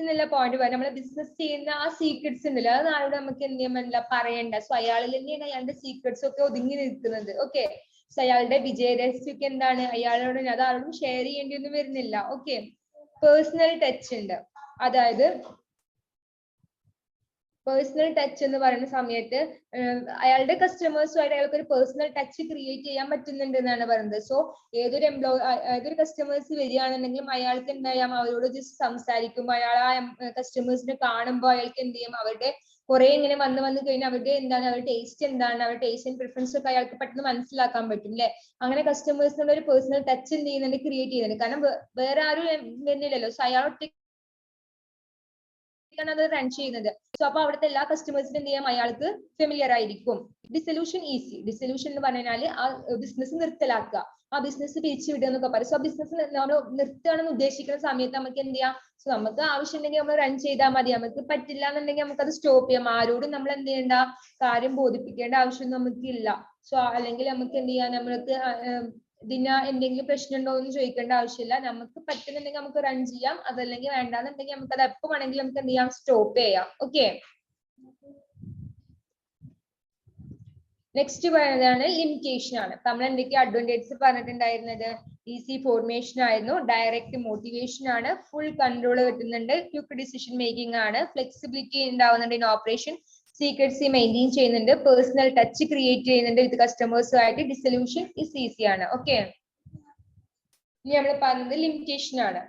എന്നുള്ള പോയിന്റ് പറയാം, നമ്മളെ ബിസിനസ് ചെയ്യുന്ന ആ സീക്രട്സ് ഉണ്ടല്ലോ, അത് നാളെ നമുക്ക് എന്ത് ചെയ്യാൻ പറ്റില്ല, പറയണ്ട. സോ അയാളിൽ തന്നെയാണ് അയാളുടെ സീക്രട്സ് ഒക്കെ ഒതുങ്ങി നിൽക്കുന്നത്. ഓക്കെ, സോ അയാളുടെ വിജയരഹസ്യമൊക്കെ എന്താണ്, അയാളോട് അത് ആരോടും ഷെയർ ചെയ്യേണ്ടി ഒന്നും വരുന്നില്ല. ഓക്കെ, പേഴ്സണൽ ടച്ച് ഉണ്ട്. അതായത് പേഴ്സണൽ ടച്ച് എന്ന് പറയുന്ന സമയത്ത് അയാളുടെ കസ്റ്റമേഴ്സുമായിട്ട് അയാൾക്ക് ഒരു പേഴ്സണൽ ടച്ച് ക്രിയേറ്റ് ചെയ്യാൻ പറ്റുന്നുണ്ട് എന്നാണ് പറയുന്നത്. സോ ഏതൊരു കസ്റ്റമേഴ്സ് വരികയാണെന്നുണ്ടെങ്കിലും അയാൾക്ക് എന്ത് ചെയ്യാം, അവരോട് ജസ്റ്റ് സംസാരിക്കുമ്പോൾ അയാൾ ആ കസ്റ്റമേഴ്സിനെ കാണുമ്പോൾ അയാൾക്ക് എന്ത് ചെയ്യും, അവരുടെ കുറെ ഇങ്ങനെ വന്ന് കഴിഞ്ഞാൽ അവരുടെ എന്താണ്, അവരുടെ ടേസ്റ്റ് എന്താണ്, അവരുടെ ടേസ്റ്റ് ആൻഡ് പ്രിഫറൻസ് ഒക്കെ അയാൾക്ക് പെട്ടെന്ന് മനസ്സിലാക്കാൻ പറ്റും അല്ലെ. അങ്ങനെ കസ്റ്റമേഴ്സിനുള്ള ഒരു പേഴ്സണൽ ടച്ച് എന്ത് ചെയ്യുന്നുണ്ട്, ക്രിയേറ്റ് ചെയ്യുന്നുണ്ട്. കാരണം വേറെ ആരും വരുന്നില്ലല്ലോ. സോ അയാൾ അത് റൺ ചെയ്യുന്നത്. സോ അപ്പൊ അവിടുത്തെ എല്ലാ കസ്റ്റമേഴ്സിനും എന്ത് ചെയ്യാം, അയാൾക്ക് ഫെമിലിയർ ആയിരിക്കും. Dissolution easy. ഡിസൊല്യൂഷൻ എന്ന് പറഞ്ഞാൽ ആ ബിസിനസ് നിർത്തലാക്കുക, ആ ബിസിനസ് പിരിച്ചു വിടുക എന്നൊക്കെ പറയും. സോ ബിസിനസ് നമ്മൾ നിർത്തുകയാണെന്ന് ഉദ്ദേശിക്കുന്ന സമയത്ത് നമുക്ക് എന്ത് ചെയ്യാം, സോ നമുക്ക് ആവശ്യമുണ്ടെങ്കിൽ നമ്മൾ റൺ ചെയ്താൽ മതി. നമുക്ക് പറ്റില്ല എന്നുണ്ടെങ്കിൽ നമുക്ക് അത് സ്റ്റോപ്പ് ചെയ്യാം. ആരോടും നമ്മൾ എന്ത് ചെയ്യേണ്ട, കാര്യം ബോധിപ്പിക്കേണ്ട ആവശ്യം നമുക്കില്ല. സോ അല്ലെങ്കിൽ നമുക്ക് എന്ത് ചെയ്യാം, നമ്മൾക്ക് ഇതിന് എന്തെങ്കിലും പ്രശ്നം ഉണ്ടോ എന്ന് ചോദിക്കേണ്ട ആവശ്യമില്ല. നമുക്ക് പറ്റുന്നുണ്ടെങ്കിൽ നമുക്ക് റൺ ചെയ്യാം, അതല്ലെങ്കിൽ വേണ്ടാന്നുണ്ടെങ്കിൽ നമുക്ക് അത് എപ്പോൾ വേണമെങ്കിലും നമുക്ക് എന്ത് ചെയ്യാം, സ്റ്റോപ്പ് ചെയ്യാം. ഓക്കെ, നെക്സ്റ്റ് പറയുന്നതാണ് ലിമിറ്റേഷൻ ആണ്. നമ്മൾ എന്തൊക്കെയാ അഡ്വാൻറ്റേജസ് പറഞ്ഞിട്ടുണ്ടായിരുന്നത്, ഈസി ഫോർമേഷൻ ആയിരുന്നു, ഡയറക്റ്റ് മോട്ടിവേഷൻ ആണ്, ഫുൾ കൺട്രോൾ കിട്ടുന്നുണ്ട്, ക്വിക്ക് ഡിസിഷൻ മേക്കിംഗ് ആണ്, ഫ്ലെക്സിബിലിറ്റി ഉണ്ടാവുന്നുണ്ട് ഇൻ ഓപ്പറേഷൻ, സീക്രട്സി മെയിൻറ്റെയിൻ ചെയ്യുന്നുണ്ട്, പേഴ്സണൽ ടച്ച് ക്രിയേറ്റ് ചെയ്യുന്നുണ്ട് വിത്ത് കസ്റ്റമേഴ്സുമായിട്ട്, ഡിസൊല്യൂഷൻ ഇസ് ഈസി ആണ്. ഓക്കെ, ഇനി നമ്മൾ പറഞ്ഞത് ലിമിറ്റേഷൻ ആണ്.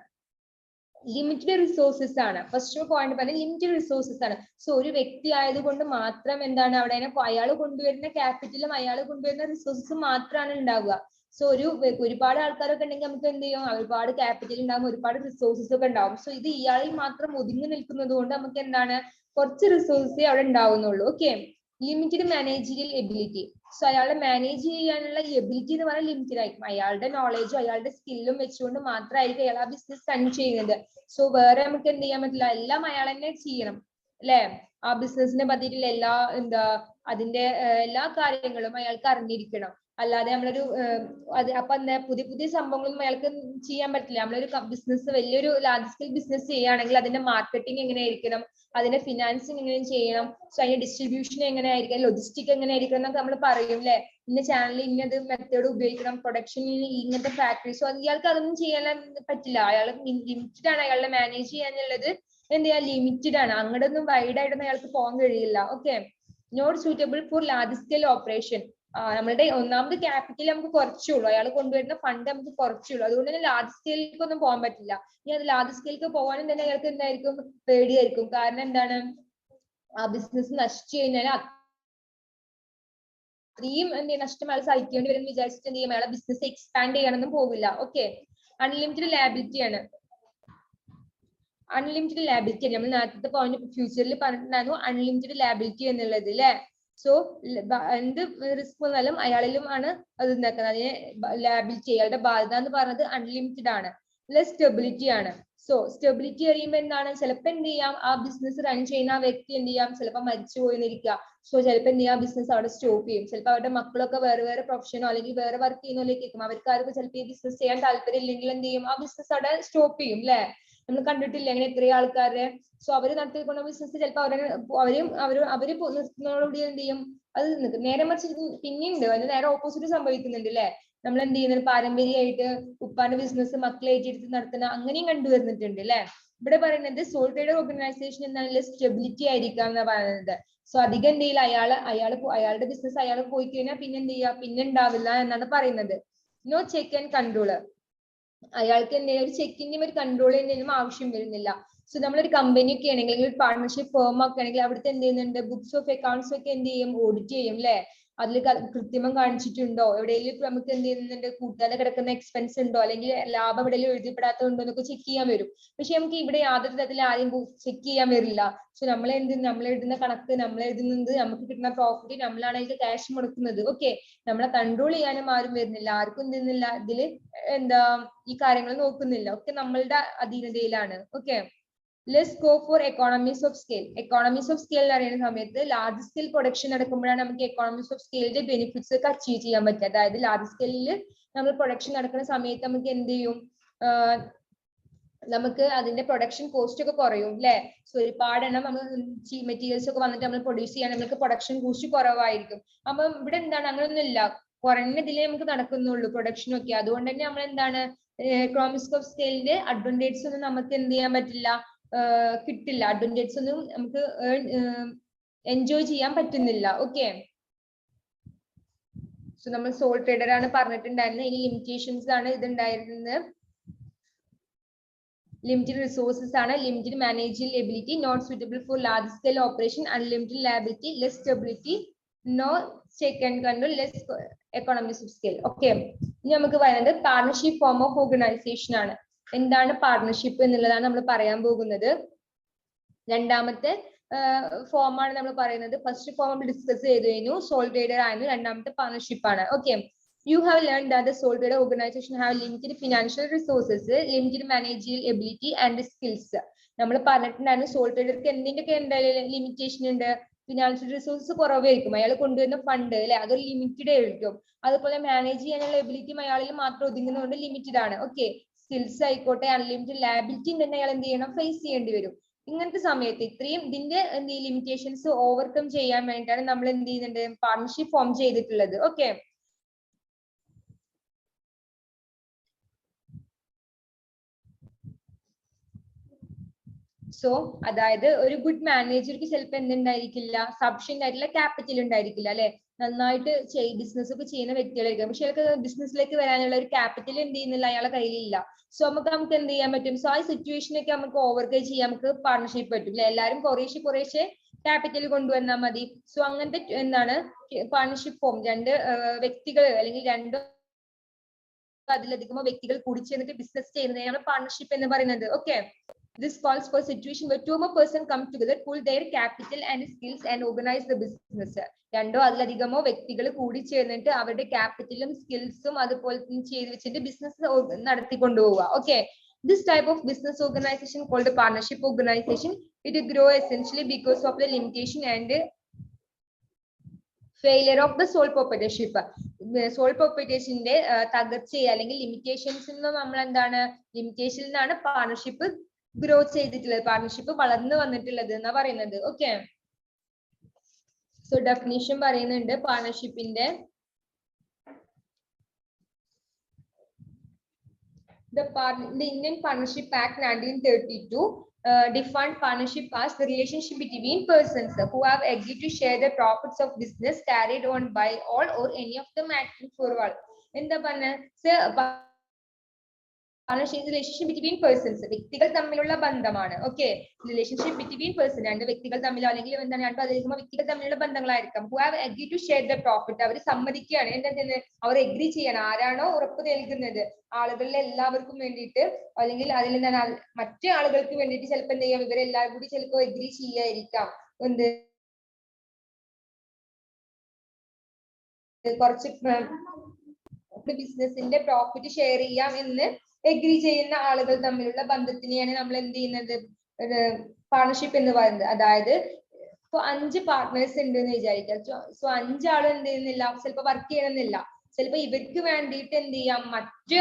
ലിമിറ്റഡ് റിസോഴ്സസ് ആണ്. ഫസ്റ്റ് പോയിന്റ് പറഞ്ഞ ലിമിറ്റഡ് റിസോഴ്സസ് ആണ്. സോ ഒരു വ്യക്തി ആയതുകൊണ്ട് മാത്രം എന്താണ്, അവിടെ അയാൾ കൊണ്ടുവരുന്ന ക്യാപിറ്റലും അയാൾ കൊണ്ടുവരുന്ന റിസോഴ്സസും മാത്രമാണ് ഉണ്ടാവുക. സോ ഒരുപാട് ആൾക്കാരൊക്കെ ഉണ്ടെങ്കിൽ നമുക്ക് എന്ത് ചെയ്യും, ഒരുപാട് ക്യാപിറ്റൽ ഉണ്ടാവും, ഒരുപാട് റിസോഴ്സസ് ഒക്കെ ഉണ്ടാവും. സോ ഇത് ഇയാളിൽ മാത്രം ഒതുങ്ങി നിൽക്കുന്നത് കൊണ്ട് നമുക്ക് എന്താണ്, കുറച്ച് റിസോഴ്സേ അവിടെ ഉണ്ടാവുന്നുള്ളൂ. Okay, limited managerial ability. So അയാളെ മാനേജ് ചെയ്യാനുള്ള എബിലിറ്റി എന്ന് പറയുന്നത് ലിമിറ്റഡ് ആയിരിക്കും. അയാളുടെ നോളജും അയാളുടെ സ്കില്ലും വെച്ചുകൊണ്ട് മാത്രമായിരിക്കും അയാൾ ആ ബിസിനസ് റൺ ചെയ്യുന്നത്. സോ വേറെ നമുക്ക് എന്ത് ചെയ്യാൻ പറ്റില്ല, എല്ലാം അയാൾ തന്നെ ചെയ്യണം അല്ലെ. ആ ബിസിനസിനെ പറ്റിയിട്ടുള്ള അതിന്റെ എല്ലാ കാര്യങ്ങളും അയാൾക്ക് അറിഞ്ഞിരിക്കണം. അല്ലാതെ നമ്മളൊരു അപ്പൊ എന്താ, പുതിയ സംഭവങ്ങളൊന്നും അയാൾക്ക് ചെയ്യാൻ പറ്റില്ല. നമ്മളൊരു ബിസിനസ്, വലിയൊരു ലാർജ് സ്കെയിൽ ബിസിനസ് ചെയ്യുകയാണെങ്കിൽ അതിന്റെ മാർക്കറ്റിംഗ് എങ്ങനെയായിരിക്കണം, അതിന്റെ ഫിനാൻസിങ് എങ്ങനെ ചെയ്യണം, സോ അതിന്റെ ഡിസ്ട്രിബ്യൂഷൻ എങ്ങനെയായിരിക്കണം, ലോജിസ്റ്റിക് എങ്ങനെയായിരിക്കണം എന്നൊക്കെ നമ്മൾ പറയും അല്ലെ. ഇന്ന ചാനലിൽ ഇന്നത് മെത്തേഡ് ഉപയോഗിക്കണം, പ്രൊഡക്ഷനിൽ ഇങ്ങനത്തെ ഫാക്ടറി. സോ ഇയാൾക്ക് അതൊന്നും ചെയ്യാൻ പറ്റില്ല. അയാൾ ലിമിറ്റഡ് ആണ്, അയാളെ മാനേജ് ചെയ്യാനുള്ളത് എന്ത് ചെയ്യാൻ, ലിമിറ്റഡ് ആണ്. അങ്ങോട്ടൊന്നും വൈഡ് ആയിട്ടൊന്നും അയാൾക്ക് പോകാൻ കഴിയില്ല. Okay, not suitable for large scale operation. നമ്മളുടെ ഒന്നാമത് ക്യാപിറ്റൽ നമുക്ക് കുറച്ചുള്ളൂ, അയാൾ കൊണ്ടുവരുന്ന ഫണ്ട് നമുക്ക് കുറച്ചുള്ളൂ, അതുകൊണ്ട് തന്നെ ലാർജ് സ്കെയിലേക്ക് ഒന്നും പോകാൻ പറ്റില്ല. ഇനി അത് ലാർജ് സ്കെയിലേക്ക് പോകാനും തന്നെ അയാൾക്ക് എന്തായിരിക്കും, പേടിയായിരിക്കും. കാരണം എന്താണ്, ആ ബിസിനസ് നശിച്ചു കഴിഞ്ഞാൽ അത്രയും നഷ്ടം അയാൾ സഹിക്കേണ്ടി വരും വിചാരിച്ചിട്ട് എന്ത് ചെയ്യും, അയാളെ ബിസിനസ് എക്സ്പാൻഡ് ചെയ്യാനൊന്നും പോകില്ല. ഓക്കെ, അൺലിമിറ്റഡ് ലാബിലിറ്റി ആണ്. അൺലിമിറ്റഡ് ലാബിലിറ്റി നമ്മൾ നേരത്തെ പോയിന്റ് ഫ്യൂച്ചറിൽ പറഞ്ഞിട്ടുണ്ടായിരുന്നു അൺലിമിറ്റഡ് ലാബിലിറ്റി എന്നുള്ളത് അല്ലെ. സോ എന്ത് റിസ്ക് വന്നാലും അയാളിലും ആണ് അത് ഉണ്ടാക്കുന്നത്. അതിനെ ലാബിലിറ്റി, അയാളുടെ ബാധ്യത എന്ന് പറയുന്നത് അൺലിമിറ്റഡ് ആണ്. പ്ലസ് സ്റ്റെബിലിറ്റി ആണ്. സോ സ്റ്റെബിലിറ്റി അറിയുമ്പോൾ എന്താണ്, ചിലപ്പോൾ എന്ത് ചെയ്യാം, ആ ബിസിനസ് റൺ ചെയ്യുന്ന ആ വ്യക്തി എന്ത് ചെയ്യാം, ചിലപ്പോൾ മരിച്ചു പോയിരിക്കുക. സോ ചിലപ്പോൾ എന്ത് ചെയ്യാം, ബിസിനസ് അവിടെ സ്റ്റോപ്പ് ചെയ്യും. ചിലപ്പോൾ അവരുടെ മക്കളൊക്കെ വേറെ വേറെ പ്രൊഫഷനോ അല്ലെങ്കിൽ വേറെ വർക്ക് ചെയ്യുന്നതിലേക്ക് എത്തും. അവർക്കാർക്ക് ചിലപ്പോൾ ഈ ബിസിനസ് ചെയ്യാൻ താല്പര്യം ഇല്ലെങ്കിൽ എന്ത് ചെയ്യും, ആ ബിസിനസ് അവിടെ സ്റ്റോപ്പ് ചെയ്യും അല്ലെ. നമ്മൾ കണ്ടിട്ടില്ല അങ്ങനെ എത്രയോ ആൾക്കാരെ. സോ അവര് നടത്തിക്കൊണ്ട ബിസിനസ് ചിലപ്പോൾ അവര് നിർത്തുന്നതോടുകൂടി എന്ത് ചെയ്യും, അത് നേരെ മറിച്ച് പിന്നെയുണ്ട്, അതിന് നേരെ ഓപ്പോസിറ്റ് സംഭവിക്കുന്നുണ്ട് അല്ലെ. നമ്മൾ എന്ത് ചെയ്യുന്നത്, പാരമ്പര്യമായിട്ട് ഉപ്പാന്റെ ബിസിനസ് മക്കളെ ഏറ്റെടുത്ത് നടത്തുന്ന അങ്ങനെയും കണ്ടുവരുന്നിട്ടുണ്ട് അല്ലെ. ഇവിടെ പറയുന്നത് സോൾ ട്രേഡർ ഓർഗനൈസേഷൻ എന്താണ്, സ്റ്റെബിലിറ്റി ആയിരിക്കാം എന്നാ പറയുന്നത്. സോ അധികം എന്ത് ചെയ്യില്ല, അയാളുടെ ബിസിനസ് അയാൾ പോയി കഴിഞ്ഞാൽ പിന്നെ എന്ത് ചെയ്യുക, പിന്നെ ഉണ്ടാവില്ല എന്നാണ് പറയുന്നത്. നോ ചെക്ക് ആൻഡ് കൺട്രോൾ, അയാൾക്ക് എന്തെങ്കിലും ഒരു ചെക്കിന്റെയും ഒരു കൺട്രോളിന്റെയും ആവശ്യം വരുന്നില്ല. സോ നമ്മളൊരു കമ്പനി ഒക്കെ ആണെങ്കിൽ, അല്ലെങ്കിൽ ഒരു പാർട്ണർഷിപ്പ് ഫേം ഒക്കെ ആണെങ്കിൽ അവിടുത്തെ എന്ത് ചെയ്യുന്നുണ്ട്, ബുക്സ് ഓഫ് അക്കൗണ്ട്സ് ഒക്കെ എന്ത് ചെയ്യും, ഓഡിറ്റ് ചെയ്യും അല്ലെ. അതിൽ കൃത്രിമം കാണിച്ചിട്ടുണ്ടോ, എവിടെയെങ്കിലും നമുക്ക് എന്ത് ചെയ്യുന്നുണ്ട്, കൂട്ടാതെ കിടക്കുന്ന എക്സ്പെൻസ് ഉണ്ടോ, അല്ലെങ്കിൽ ലാഭം എവിടെയെങ്കിലും എഴുതിപ്പെടാത്തതുണ്ടോ എന്നൊക്കെ ചെക്ക് ചെയ്യാൻ വരും. പക്ഷെ നമുക്ക് ഇവിടെ യാതൊരു തരത്തിൽ ആരും ചെക്ക് ചെയ്യാൻ വരില്ല. സോ നമ്മൾ എഴുതുന്ന കണക്ക്, നമ്മൾ എഴുതുന്നത്, നമുക്ക് കിട്ടുന്ന പ്രോഫിറ്റ്, നമ്മളാണ് അതിൽ ക്യാഷ് മുടക്കുന്നത്. ഓക്കെ, നമ്മളെ കൺട്രോൾ ചെയ്യാനും ആരും വരുന്നില്ല, ആർക്കും എന്തുന്നില്ല, ഇതില് എന്താ ഈ കാര്യങ്ങൾ നോക്കുന്നില്ല. ഒക്കെ നമ്മളുടെ അധീനതയിലാണ്. Okay, let's go for economies of scale. Economies of scale എന്ന് പറയുന്ന സമയത്ത് ലാർജ് സ്കെയിൽ പ്രൊഡക്ഷൻ നടക്കുമ്പോഴാണ് നമുക്ക് എക്കോണമീസ് ഓഫ് സ്കെയിലിന്റെ ബെനിഫിറ്റ്സ് ഒക്കെ അച്ചീവ് ചെയ്യാൻ പറ്റുക. അതായത് ലാർജ് സ്കെയിലിൽ നമ്മൾ പ്രൊഡക്ഷൻ നടക്കുന്ന സമയത്ത് നമുക്ക് എന്ത് ചെയ്യും, നമുക്ക് അതിന്റെ പ്രൊഡക്ഷൻ കോസ്റ്റ് ഒക്കെ കുറയും അല്ലെ. സോ ഒരുപാട് എണ്ണം നമ്മൾ മെറ്റീരിയൽസ് ഒക്കെ വന്നിട്ട് നമ്മൾ പ്രൊഡ്യൂസ് ചെയ്യാൻ നമുക്ക് പ്രൊഡക്ഷൻ കോസ്റ്റ് കുറവായിരിക്കും. അപ്പം ഇവിടെ എന്താണ്, അങ്ങനെയൊന്നും ഇല്ല, കുറഞ്ഞ ഇതിലേ നമുക്ക് നടക്കുന്നുള്ളൂ പ്രൊഡക്ഷൻ ഒക്കെ. അതുകൊണ്ട് തന്നെ നമ്മൾ എന്താണ്, എക്കോണമിക്സ് ഓഫ് സ്കെയിലിന്റെ അഡ്വാൻറ്റേജസ് ഒന്നും നമുക്ക് എന്ത് ചെയ്യാൻ പറ്റില്ല, കിട്ടില്ല. അഡ്വാൻറ്റേജസ് ഒന്നും നമുക്ക് എൻജോയ് ചെയ്യാൻ പറ്റുന്നില്ല. ഓക്കെ, സോ നമ്മൾ സോൾ ട്രേഡർ ആണ് പറഞ്ഞിട്ടുണ്ടായിരുന്നത്. ഇനി ലിമിറ്റേഷൻസ് ആണ് ഇതുണ്ടായിരുന്നത്. ലിമിറ്റഡ് റിസോഴ്സസ് ആണ്, limited managerial ability, not suitable for large scale operation, unlimited liability, less stability, no check and control, less economies of scale. Okay, ഇനി നമുക്ക് പറയുന്നത് പാർട്ണർഷിപ്പ് ഫോം ഓഫ് ഓർഗനൈസേഷൻ ആണ്. എന്താണ് പാർട്ണർഷിപ്പ് എന്നുള്ളതാണ് നമ്മൾ പറയാൻ പോകുന്നത്. രണ്ടാമത്തെ ഫോമാണ് നമ്മൾ പറയുന്നത്. ഫസ്റ്റ് ഫോം നമ്മൾ ഡിസ്കസ് ചെയ്തു കഴിഞ്ഞു, സോൾ ട്രേഡർ ആയിരുന്നു. രണ്ടാമത്തെ പാർട്ണർഷിപ്പ് ആണ്. Okay, you have learned that the sole trader organization have limited financial resources, limited managerial ability and skills. നമ്മൾ പറഞ്ഞിട്ടുണ്ടായിരുന്നു സോൾ ട്രേഡർക്ക് എന്തിന്റെയൊക്കെ എന്തായാലും ലിമിറ്റേഷൻ ഉണ്ട്. ഫിനാൻഷ്യൽ റിസോഴ്സസ് കുറവായിരിക്കും, അയാൾ കൊണ്ടുവരുന്ന ഫണ്ട് അല്ലെ അതൊരു ലിമിറ്റഡ് ആയിരിക്കും. അതുപോലെ മാനേജ് ചെയ്യാനുള്ള എബിലിറ്റിയും അയാളിൽ മാത്രം ഒതുങ്ങുന്നതുകൊണ്ട് ലിമിറ്റഡ് ആണ്. ഓക്കെ, സ്കിൽസ് ആയിക്കോട്ടെ, അൺലിമിറ്റഡ് ലാബിലിറ്റി തന്നെ അയാൾ എന്ത് ചെയ്യണം, ഫേസ് ചെയ്യേണ്ടി വരും. ഇങ്ങനത്തെ സമയത്ത് ഇത്രയും ഇതിന്റെ ലിമിറ്റേഷൻസ് ഓവർകം ചെയ്യാൻ വേണ്ടിയിട്ടാണ് നമ്മൾ എന്ത് ചെയ്യുന്നുണ്ട്, പാർട്ണർഷിപ്പ് ഫോം ചെയ്തിട്ടുള്ളത്. ഓക്കെ, സോ അതായത് ഒരു ഗുഡ് മാനേജർക്ക് ചിലപ്പോൾ എന്തുണ്ടായിരിക്കില്ല, സഫിഷ്യന്റ് ആയിട്ടുള്ള ക്യാപിറ്റൽ ഉണ്ടായിരിക്കില്ല അല്ലെ. നന്നായിട്ട് ബിസിനസ് ഒക്കെ ചെയ്യുന്ന വ്യക്തികളായിരിക്കും, പക്ഷെ അയാൾക്ക് ബിസിനസ്സിലേക്ക് വരാനുള്ള ഒരു ക്യാപിറ്റൽ എന്ത് ചെയ്യുന്നില്ല, അയാളെ കയ്യിലില്ല. സോ നമുക്ക് എന്ത് ചെയ്യാൻ പറ്റും, സോ ആ സിറ്റുവേഷനൊക്കെ നമുക്ക് ഓവർകം ചെയ്യാൻ നമുക്ക് പാർട്ണർഷിപ്പ് പറ്റും അല്ലെ. എല്ലാവരും കുറേശ്ശെ ക്യാപിറ്റൽ കൊണ്ടുവന്നാൽ മതി. സോ അങ്ങനത്തെ എന്താണ് പാർട്ണർഷിപ്പ് ഫോം, രണ്ട് വ്യക്തികൾ അല്ലെങ്കിൽ രണ്ടോ അതിലധികമോ വ്യക്തികൾ കൂടി ചേർന്നിട്ട് ബിസിനസ് ചെയ്യുന്നതിനാണ് പാർട്ണർഷിപ്പ് എന്ന് പറയുന്നത്. Okay, this calls for a situation where two more persons come together, pool their capital and skills and organize the business. രണ്ടോ അതിലധികമോ വ്യക്തികൾ കൂടി ചേർന്നിട്ട് അവരുടെ ക്യാപിറ്റലും സ്കിൽസും അതുപോലെ ചെയ്ത് വെച്ചിട്ട് ബിസിനസ് നടത്തിക്കൊണ്ടുപോവുക. Okay, this type of business organization called a partnership organization, it grow essentially because of the limitation and failure of the sole proprietorship. Sole പ്രൊപ്പറേറ്റർഷിപ്പിന്റെ തകർച്ച അല്ലെങ്കിൽ ലിമിറ്റേഷൻസിൽ നിന്ന് നമ്മൾ എന്താണ്, ലിമിറ്റേഷനിൽ നിന്നാണ് പാർട്ണർഷിപ്പ് ഗ്രോ ചെയ്തിട്ടുള്ളത്, പാർട്ണർഷിപ്പ് വളർന്നു വന്നിട്ടുള്ളത് എന്നാ പറയുന്നത്. ഓക്കെ, സോ ഡെഫിനിഷൻ പറയുന്നുണ്ട് പാർട്ണർഷിപ്പിന്റെ. The Indian Partnership Act 1932 define partnership as the relationship between persons who have agreed to share the profits of business carried on by all or any of them acting for all. എന്താ പറഞ്ഞ റിലേഷൻഷിപ്പ് ബിറ്റ്വീൻ പേഴ്സൺസ്, വ്യക്തികൾ തമ്മിലുള്ള ബന്ധമാണ്. ഓക്കെ, റിലേഷൻഷിപ്പ് ബിറ്റ്വീൻ പേഴ്സൺ, രണ്ട് വ്യക്തികൾ തമ്മിലോ അല്ലെങ്കിൽ എന്താണ് രണ്ടോ അതിലേക്കുമോ വ്യക്തികൾ തമ്മിലുള്ള ബന്ധങ്ങളായിരിക്കാം. Who have agree to share the profit, അവർ സമ്മതിക്കുകയാണ്, എന്താ അവർ എഗ്രി ചെയ്യണം, ആരാണോ ഉറപ്പ് നൽകുന്നത് ആളുകളിലെ എല്ലാവർക്കും വേണ്ടിയിട്ട് അല്ലെങ്കിൽ അതിൽ എന്താണ് മറ്റു ആളുകൾക്ക് വേണ്ടിയിട്ട് ചിലപ്പോൾ എന്ത് ചെയ്യാം, ഇവരെല്ലാവരും കൂടി ചിലപ്പോൾ എഗ്രി ചെയ്യാതിരിക്കാം, എന്ത് കുറച്ച് ബിസിനസിന്റെ പ്രോഫിറ്റ് ഷെയർ ചെയ്യാം എന്ന് എഗ്രി ചെയ്യുന്ന ആളുകൾ തമ്മിലുള്ള ബന്ധത്തിനെയാണ് നമ്മൾ എന്ത് ചെയ്യുന്നത്, പാർട്ണർഷിപ്പ് എന്ന് പറയുന്നത്. അതായത് ഇപ്പൊ 5 പാർട്ട്നേഴ്സ് ഉണ്ട് എന്ന് വിചാരിക്കാം. സോ 5 ആളും എന്ത് ചെയ്യുന്നില്ല, ചിലപ്പോ വർക്ക് ചെയ്യണമെന്നില്ല, ചിലപ്പോ ഇവർക്ക് വേണ്ടിയിട്ട് എന്ത് ചെയ്യാം, മറ്റ്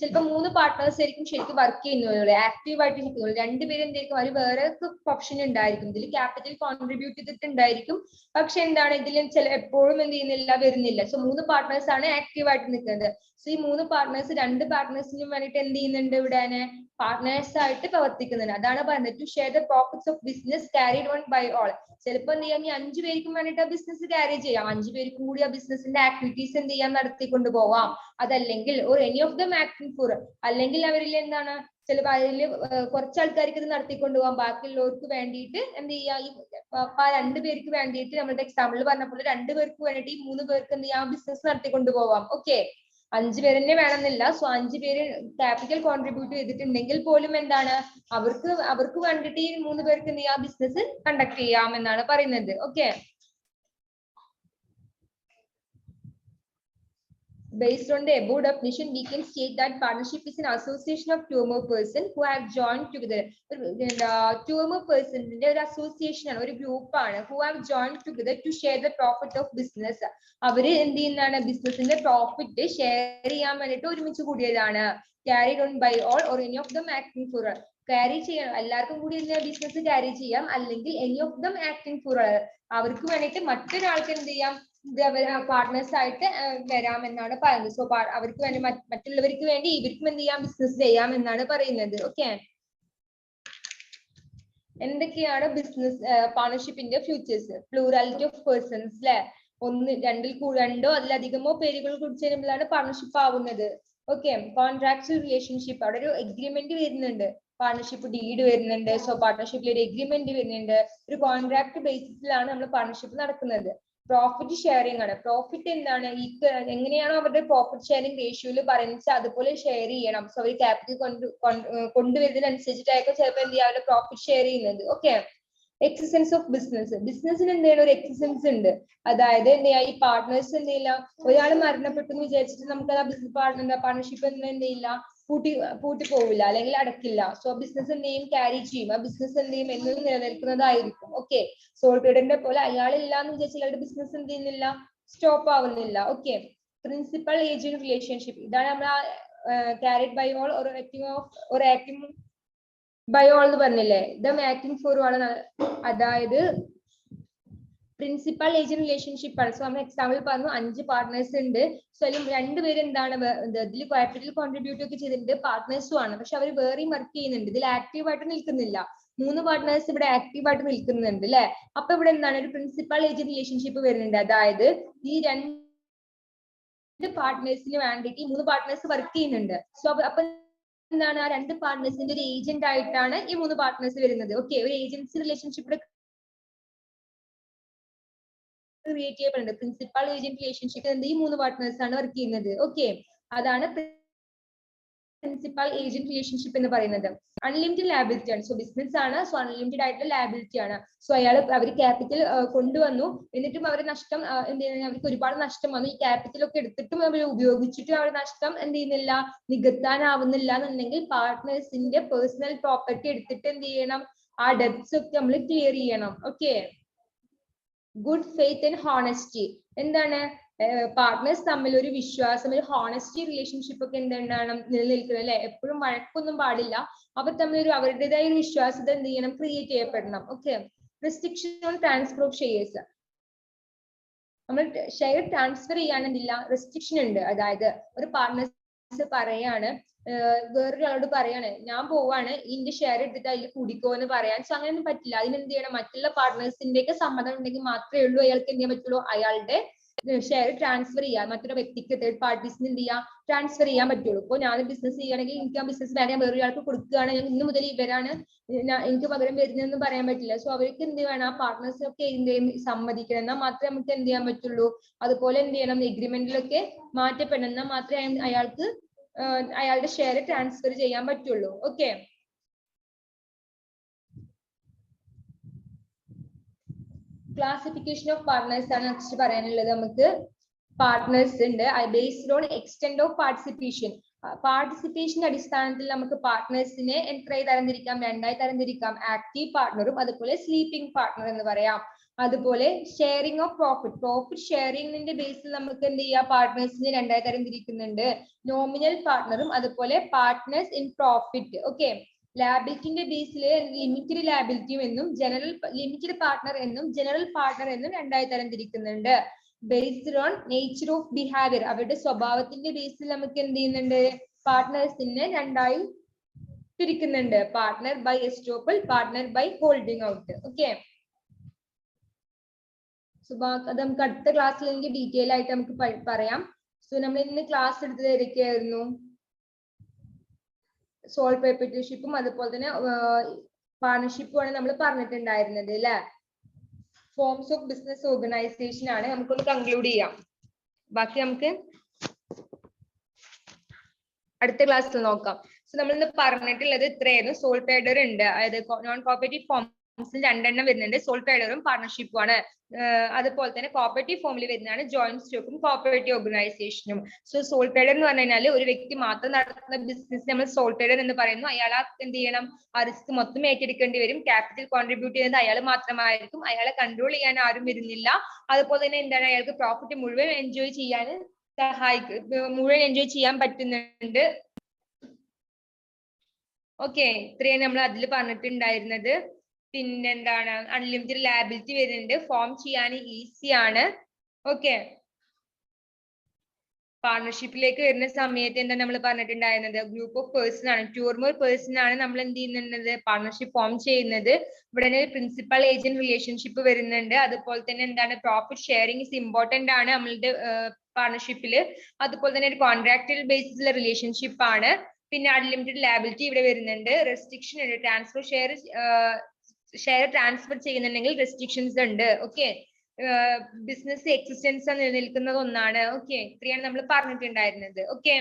ചിലപ്പോ 3 പാർട്ട്നേഴ്സ് ആയിരിക്കും ശരിക്കും വർക്ക് ചെയ്യുന്നത്, ആക്റ്റീവ് ആയിട്ട് നിൽക്കുന്നത്. 2 പേര് എന്തായിരിക്കും, അവർ വേറെ പ്രൊഫഷൻ ഉണ്ടായിരിക്കും, ഇതിൽ ക്യാപിറ്റൽ കോൺട്രിബ്യൂട്ട് ചെയ്തിട്ടുണ്ടായിരിക്കും, പക്ഷെ എന്താണ് ഇതിൽ എപ്പോഴും എന്ത് ചെയ്യുന്നില്ല, വരുന്നില്ല. സോ 3 പാർട്ട്നേഴ്സ് ആണ് ആക്റ്റീവ് ആയിട്ട് നിൽക്കുന്നത്. സോ ഈ 3 പാർട്ട്നേഴ്സ് 2 പാർട്ട്നേഴ്സിനും വേണ്ടിയിട്ട് എന്ത് ചെയ്യുന്നുണ്ട്, ഇവിടെ പാർട്ട്നേഴ്സ് ആയിട്ട് പ്രവർത്തിക്കുന്നുണ്ട്. അതാണ് പറയുന്നത് to share the profits of business carried on by all. ചിലപ്പോൾ എന്ത് ചെയ്യാം, ഈ 5 പേർക്കും വേണ്ടിയിട്ട് ആ ബിസിനസ് ക്യാരി ചെയ്യാം, 5 പേർക്കും കൂടി ആ ബിസിനസിന്റെ ആക്ടിവിറ്റീസ് എന്ത് ചെയ്യാൻ നടത്തിക്കൊണ്ട് പോവാം. അതല്ലെങ്കിൽ or any of them acting for, അല്ലെങ്കിൽ അവരിൽ എന്താണ് ചിലപ്പോൾ അതിൽ കുറച്ച് ആൾക്കാർക്ക് ഇത് നടത്തിക്കൊണ്ട് പോകാം, ബാക്കിയുള്ളവർക്ക് വേണ്ടിയിട്ട് എന്ത് ചെയ്യാം, ഈ 2 പേർക്ക് വേണ്ടിയിട്ട് നമ്മുടെ എക്സാമ്പിൾ പറഞ്ഞപ്പോൾ 2 പേർക്ക് വേണ്ടിയിട്ട് ഈ 3 പേർക്ക് എന്ത് ചെയ്യാം, ബിസിനസ് നടത്തിക്കൊണ്ട് പോവാം. ഓക്കെ, 5 പേര് തന്നെ വേണമെന്നില്ല. സോ 5 പേര് ക്യാപിറ്റൽ കോൺട്രിബ്യൂട്ട് ചെയ്തിട്ടുണ്ടെങ്കിൽ പോലും എന്താണ് അവർക്ക് വേണ്ടിയിട്ട് ഈ 3 പേർക്ക് എന്ത് ചെയ്യാം, ബിസിനസ് കണ്ടക്ട് ചെയ്യാം എന്നാണ് പറയുന്നത്. Okay, based on the above definition, we can state that partnership is an association of 2 or more persons who have joined together. 2 or more persons in an association or a group who have joined together to share the profit of business. അവര് എന്ത് ചെയ്യുന്നതാണ്, ബിസിനസിന്റെ പ്രോഫിറ്റ് ഷെയർ ചെയ്യാൻ വേണ്ടിയിട്ട് ഒരുമിച്ച് കൂടിയതാണ്. carried on by all or any of them acting for all. Carry ചെയ്യാം, എല്ലാവർക്കും കൂടി ബിസിനസ് ക്യാരി ചെയ്യാം, അല്ലെങ്കിൽ any of them acting for all, അവർക്ക് വേണ്ടിയിട്ട് മറ്റൊരാൾക്ക് എന്ത് ചെയ്യാം, പാർട്ട്നേഴ്സ് ആയിട്ട് വരാം എന്നാണ് പറയുന്നത്. സോ അവർക്ക് വേണ്ടി മറ്റുള്ളവർക്ക് വേണ്ടി ഇവർക്കും എന്ത് ചെയ്യാം, ബിസിനസ് ചെയ്യാം എന്നാണ് പറയുന്നത്. ഓക്കെ, എന്തൊക്കെയാണ് ബിസിനസ് പാർട്ണർഷിപ്പിന്റെ ഫ്യൂച്ചേഴ്സ്? പ്ലൂറാലിറ്റി ഓഫ് പേഴ്സൺസ്, അല്ലെ, രണ്ടോ അതിലധികമോ പേരുകൾ കൂടി ചേരുമ്പോഴാണ് പാർട്ണർഷിപ്പ് ആവുന്നത്. ഓക്കെ, കോൺട്രാക്ച്വൽ റിലേഷൻഷിപ്പ്, അവിടെ ഒരു എഗ്രിമെന്റ് വരുന്നുണ്ട്, പാർട്ണർഷിപ്പ് ഡീഡ് വരുന്നുണ്ട്. സോ പാർട്ണർഷിപ്പിൽ ഒരു എഗ്രിമെന്റ് വരുന്നുണ്ട്, ഒരു കോൺട്രാക്ട് ബേസിസിലാണ് നമ്മൾ പാർട്ണർഷിപ്പ് നടക്കുന്നത്. പ്രോഫിറ്റ് ഷെയറിംഗ് ആണ്. പ്രോഫിറ്റ് എന്താണ്, എങ്ങനെയാണോ അവരുടെ പ്രോഫിറ്റ് ഷെയറിംഗ് റേഷ്യോയിൽ പറയുന്നത് അതുപോലെ ഷെയർ ചെയ്യണം. സോ അവർ ക്യാപിറ്റൽ കൊണ്ടുവരുന്നതിനനുസരിച്ചിട്ടായിരിക്കും ചിലപ്പോൾ എന്ത് ചെയ്യുക, അവരുടെ പ്രോഫിറ്റ് ഷെയർ ചെയ്യുന്നത്. ഓക്കെ, എക്സിസ്റ്റൻസ് ഓഫ് ബിസിനസിന് എന്തെങ്കിലും ഒരു എക്സിസ്റ്റൻസ് ഉണ്ട്. അതായത് എന്ത് ചെയ്യാ, ഈ പാർട്ട്നേഴ്സ് എന്ത് ചെയ്യില്ല, ഒരാൾ മരണപ്പെട്ടു എന്ന് വിചാരിച്ചിട്ട് നമുക്ക് ആ ബിസിനസ് പാർട്ണർഷിപ്പ് എന്ത് ചെയ്യില്ല, പൂട്ടി പോവില്ല അല്ലെങ്കിൽ അടക്കില്ല. സോ ബിസിനസ് എന്ത് ചെയ്യും, ക്യാരി ചെയ്യും, ആ ബിസിനസ് എന്ത് ചെയ്യും, എന്നും നിലനിൽക്കുന്നതായിരിക്കും. ഓക്കെ, സോൾട്രേഡറിന്റെ പോലെ അയാളില്ല എന്ന് വിചാരിച്ചാൽ അയാളുടെ ബിസിനസ് എന്ത് ചെയ്യുന്നില്ല, സ്റ്റോപ്പ് ആവുന്നില്ല. ഓക്കെ, പ്രിൻസിപ്പൽ ഏജന്റ് റിലേഷൻഷിപ്പ്, ഇതാണ് നമ്മൾ carried by all or acting by all എന്ന് പറഞ്ഞില്ലേ, ദം ആക്ടിങ് ഫോർ ആണ്. അതായത് പ്രിൻസിപ്പൽ ഏജന്റ് റിലേഷൻഷിപ്പ് ആണ്. സോ നമ്മൾ എക്സാമ്പിൾ പറഞ്ഞു 5 പാർട്ട്നേഴ്സ് ഉണ്ട്. സോ അതിൽ 2 പേര് എന്താണ് ഇതിൽ ക്യാപിറ്റൽ കോൺട്രിബ്യൂട്ട് ഒക്കെ ചെയ്തിട്ടുണ്ട്, പാർട്ട്നേഴ്സും ആണ്, പക്ഷെ അവർ വേറെയും വർക്ക് ചെയ്യുന്നുണ്ട്, ഇതിൽ ആക്റ്റീവ് ആയിട്ട് നിൽക്കുന്നില്ല. 3 പാർട്ട്നേഴ്സ് ഇവിടെ ആക്റ്റീവ് ആയിട്ട് നിൽക്കുന്നുണ്ട്, അല്ലെ. അപ്പൊ ഇവിടെ എന്താണ്, ഒരു പ്രിൻസിപ്പൽ ഏജന്റ് റിലേഷൻഷിപ്പ് വരുന്നുണ്ട്. അതായത് ഈ 2 പാർട്ട്നേഴ്സിന് വേണ്ടിയിട്ട് ഈ 3 പാർട്ട്നേഴ്സ് വർക്ക് ചെയ്യുന്നുണ്ട്. സോ അപ്പൊ എന്താണ്, ആ 2 പാർട്ട്നേഴ്സിന്റെ ഒരു ഏജന്റ് ആയിട്ടാണ് ഈ 3 പാർട്ട്നേഴ്സ് വരുന്നത്. ഓക്കെ, ഒരു ഏജൻസി റിലേഷൻഷിപ്പ് ക്രിയേറ്റ് ചെയ്യപ്പെടുന്നുണ്ട്. പ്രിൻസിപ്പൽ ഏജന്റ് റിലേഷൻഷിപ്പ് ഈ 3 പാർട്ട്നേഴ്സ് ആണ് വർക്ക് ചെയ്യുന്നത്. ഓക്കെ, അതാണ് പ്രിൻസിപ്പൽ ഏജന്റ് റിലേഷൻഷിപ്പ് എന്ന് പറയുന്നത്. അൺലിമിറ്റഡ് ലാബിലിറ്റി ആണ്. സോ ബിസിനസ് ആണ്, സോ അൺലിമിറ്റഡ് ആയിട്ടുള്ള ലാബിലിറ്റി ആണ്. സോ അവർ ക്യാപിറ്റൽ കൊണ്ടുവന്നു, എന്നിട്ടും അവർ നഷ്ടം എന്ത് ചെയ്യുന്നത്, അവർക്ക് ഒരുപാട് നഷ്ടം വന്നു. ഈ ക്യാപിറ്റൽ ഒക്കെ എടുത്തിട്ടും അവർ ഉപയോഗിച്ചിട്ടും അവർ നഷ്ടം എന്ത് ചെയ്യുന്നില്ല, നികത്താനാവുന്നില്ല എന്നുണ്ടെങ്കിൽ പാർട്ട്നേഴ്സിന്റെ പേഴ്സണൽ പ്രോപ്പർട്ടി എടുത്തിട്ട് എന്ത് ചെയ്യണം, ആ ഡെബ്റ്റ്സ് ഒക്കെ നമ്മൾ ക്ലിയർ ചെയ്യണം. Okay, good faith and honesty, എന്താണ്, പാർട്ട്നേഴ്സ് തമ്മിൽ ഒരു വിശ്വാസം, ഒരു ഹോണസ്റ്റി റിലേഷൻഷിപ്പ് ഒക്കെ എന്താണ് നിലനിൽക്കുന്നത്, അല്ലെ. എപ്പോഴും വഴക്കൊന്നും പാടില്ല, അവർ തമ്മിൽ അവരുടേതായ ഒരു വിശ്വാസത എന്ത് ചെയ്യണം, ക്രിയേറ്റ് ചെയ്യപ്പെടണം. Okay, restriction on transfer of shares, നമ്മൾ ഷെയർ ട്രാൻസ്ഫർ ചെയ്യാനെന്നില്ല, റെസ്ട്രിക്ഷൻ ഉണ്ട്. അതായത് ഒരു പാർട്ട്നേഴ്സ് പറയാണ് വേറൊരാളോട് പറയാണ് ഞാൻ പോവാണ് ഇന്റെ ഷെയർ എടുത്തിട്ട് അതിൽ കൂടിക്കോ എന്ന് പറയാൻ. സോ അങ്ങനെയൊന്നും പറ്റില്ല. അതിനെന്ത് ചെയ്യണം, മറ്റുള്ള പാർട്ട്നേഴ്സിന്റെ ഒക്കെ സമ്മതം ഉണ്ടെങ്കിൽ മാത്രമേ ഉള്ളൂ അയാൾക്ക് എന്ത് ചെയ്യാൻ പറ്റുള്ളൂ, അയാളുടെ ഷെയർ ട്രാൻസ്ഫർ ചെയ്യാൻ മറ്റൊരു വ്യക്തിക്ക്, തേർഡ് പാർട്ടീസിന് എന്ത് ചെയ്യാം, ട്രാൻസ്ഫർ ചെയ്യാൻ പറ്റുള്ളൂ. ഇപ്പോൾ ഞാൻ ബിസിനസ് ചെയ്യുകയാണെങ്കിൽ എനിക്ക് ആ ബിസിനസ് ഞാൻ വേറൊരാൾക്ക് കൊടുക്കുകയാണ്, ഞാൻ ഇന്ന് മുതൽ ഇവരാണ് എനിക്ക് പകരം വരുന്നതെന്ന് പറയാൻ പറ്റില്ല. സോ അവർക്ക് എന്ത് വേണം, ആ പാർട്ട്നേഴ്സ് ഒക്കെ എന്ത് ചെയ്യും, സമ്മതിക്കണം, എന്നാൽ മാത്രമേ നമുക്ക് എന്ത് ചെയ്യാൻ പറ്റുള്ളൂ. അതുപോലെ എന്ത് ചെയ്യണം, എഗ്രിമെന്റിലൊക്കെ മാറ്റപ്പെടണം, എന്നാൽ മാത്രമേ അയാൾക്ക് അയാളുടെ ഷെയർ ട്രാൻസ്ഫർ ചെയ്യാൻ പറ്റുള്ളൂ. ഓക്കെ, ക്ലാസിഫിക്കേഷൻ ഓഫ് പാർട്ട്നേഴ്സ് ആണ് നെക്സ്റ്റ് പറയാനുള്ളത്. നമുക്ക് പാർട്ട്നേഴ്സ് ഉണ്ട് based on extent of participation. പാർട്ടിസിപ്പേഷന്റെ അടിസ്ഥാനത്തിൽ നമുക്ക് പാർട്ട്നേഴ്സിനെ എത്രയായി തരംതിരിക്കാം, രണ്ടായി തരംതിരിക്കാം. ആക്റ്റീവ് പാർട്ട്ണറും അതുപോലെ സ്ലീപ്പിംഗ് പാർട്ട്ണർ എന്ന് പറയാം. അതുപോലെ ഷെയറിംഗ് ഓഫ് പ്രോഫിറ്റ് ഷെയറിംഗിന്റെ ബേസിൽ നമുക്ക് എന്ത് ചെയ്യാം, പാർട്ട്നേഴ്സിനെ രണ്ടായി തരംതിരിക്കുന്നുണ്ട്. നോമിനൽ പാർട്ട്ണറും അതുപോലെ പാർട്ട്നേഴ്സ് ഇൻ പ്രോഫിറ്റ്. ഓക്കെ, ലാബിലിറ്റിന്റെ ബേസിൽ ലിമിറ്റഡ് ലാബിലിറ്റിയും എന്നും ലിമിറ്റഡ് പാർട്ട്ണർ എന്നും ജനറൽ പാർട്ട്ണർ എന്നും രണ്ടായി തരംതിരിക്കുന്നുണ്ട്. Based on nature of behaviour, അവരുടെ സ്വഭാവത്തിന്റെ ബേസിൽ നമുക്ക് എന്ത് ചെയ്യുന്നുണ്ട്, പാർട്ട്നേഴ്സിനെ രണ്ടായി തിരിക്കുന്നുണ്ട്. Partner by estoppel, partner by holding out. Okay, അത് നമുക്ക് അടുത്ത ക്ലാസ്സിൽ എനിക്ക് ഡീറ്റെയിൽ ആയിട്ട് നമുക്ക് പറയാം. സോ നമ്മൾ ഇന്ന് ക്ലാസ് എടുത്തത് ഏതൊക്കെയായിരുന്നു, സോൾ പ്രൊപ്രൈറ്റർഷിപ്പും അതുപോലെ തന്നെ പാർട്ണർഷിപ്പും ആണ് നമ്മൾ പറഞ്ഞിട്ടുണ്ടായിരുന്നത് അല്ലെ. ഫോംസ് ഓഫ് ബിസിനസ് ഓർഗനൈസേഷൻ ആണ്. നമുക്കൊന്ന് കൺക്ലൂഡ് ചെയ്യാം, ബാക്കി നമുക്ക് അടുത്ത ക്ലാസ്സിൽ നോക്കാം. സോ നമ്മൾ ഇന്ന് പറഞ്ഞിട്ടുള്ളത് ഇത്രയായിരുന്നു. സോൾ ട്രേഡർ ഉണ്ട്, അതായത് നോൺ കോപ്പറേറ്റീവ് ഫോംസിൽ രണ്ടെണ്ണം വരുന്നുണ്ട്, സോൾ ട്രേഡറും പാർട്ണർഷിപ്പും ആണ്. അതുപോലെ തന്നെ കോപ്പറേറ്റീവ് ഫോമിൽ വരുന്നതാണ് ജോയിന്റ് സ്റ്റോക്കും കോപ്പറേറ്റീവ് ഓർഗനൈസേഷനും. സോ സോൾ ട്രേഡർ എന്ന് പറഞ്ഞു കഴിഞ്ഞാൽ ഒരു വ്യക്തി മാത്രം നടത്തുന്ന ബിസിനസ് നമ്മൾ സോൾ ട്രേഡർ എന്ന് പറയുന്നു. അയാൾ എന്ത് ചെയ്യണം, ആ റിസ്ക് മൊത്തം ഏറ്റെടുക്കേണ്ടി വരും. ക്യാപിറ്റൽ കോൺട്രിബ്യൂട്ട് ചെയ്യുന്നത് അയാൾ മാത്രമായിരിക്കും. അയാളെ കൺട്രോൾ ചെയ്യാൻ ആരും വരുന്നില്ല. അതുപോലെ തന്നെ എന്താണ്, അയാൾക്ക് പ്രോഫിറ്റ് മുഴുവൻ എൻജോയ് ചെയ്യാൻ പറ്റുന്നുണ്ട്. ഓക്കെ, ഇത്രയും നമ്മൾ അതിൽ പറഞ്ഞിട്ടുണ്ടായിരുന്നത്. പിന്നെന്താണ്, അൺലിമിറ്റഡ് ലാബിലിറ്റി വരുന്നുണ്ട്, ഫോം ചെയ്യാൻ ഈസി ആണ്. ഓക്കെ, പാർട്ണർഷിപ്പിലേക്ക് വരുന്ന സമയത്ത് എന്താ നമ്മൾ പറഞ്ഞിട്ടുണ്ടായിരുന്നത്, ഗ്രൂപ്പ് ഓഫ് പേഴ്സൺ ആണ്, 2 or more പേഴ്സൺ ആണ് നമ്മൾ എന്ത് ചെയ്യുന്നത്, പാർട്ണർഷിപ്പ് ഫോം ചെയ്യുന്നത്. ഇവിടെ പ്രിൻസിപ്പൽ ഏജന്റ് റിലേഷൻഷിപ്പ് വരുന്നുണ്ട്. അതുപോലെ തന്നെ എന്താണ്, പ്രോഫിറ്റ് ഷെയറിംഗ് ഇസ് ഇമ്പോർട്ടന്റ് ആണ് നമ്മളുടെ പാർട്ണർഷിപ്പില്. അതുപോലെ തന്നെ ഒരു കോൺട്രാക്ടൽ ബേസിലുള്ള റിലേഷൻഷിപ്പ് ആണ്. പിന്നെ അൺലിമിറ്റഡ് ലാബിലിറ്റി ഇവിടെ വരുന്നുണ്ട്. റെസ്ട്രിക്ഷൻ ഉണ്ട്, ട്രാൻസ്ഫർ ഷെയർ ട്രാൻസ്ഫർ ചെയ്യുന്നുണ്ടെങ്കിൽ റെസ്ട്രിക്ഷൻസ് ഉണ്ട്. ഓക്കെ, ബിസിനസ് എക്സിസ്റ്റൻസ് നിലനിൽക്കുന്നത് ഒന്നാണ്. ഓക്കെ, ഇത്രയാണ് നമ്മൾ പറഞ്ഞിട്ടുണ്ടായിരുന്നത്. ഓക്കെ.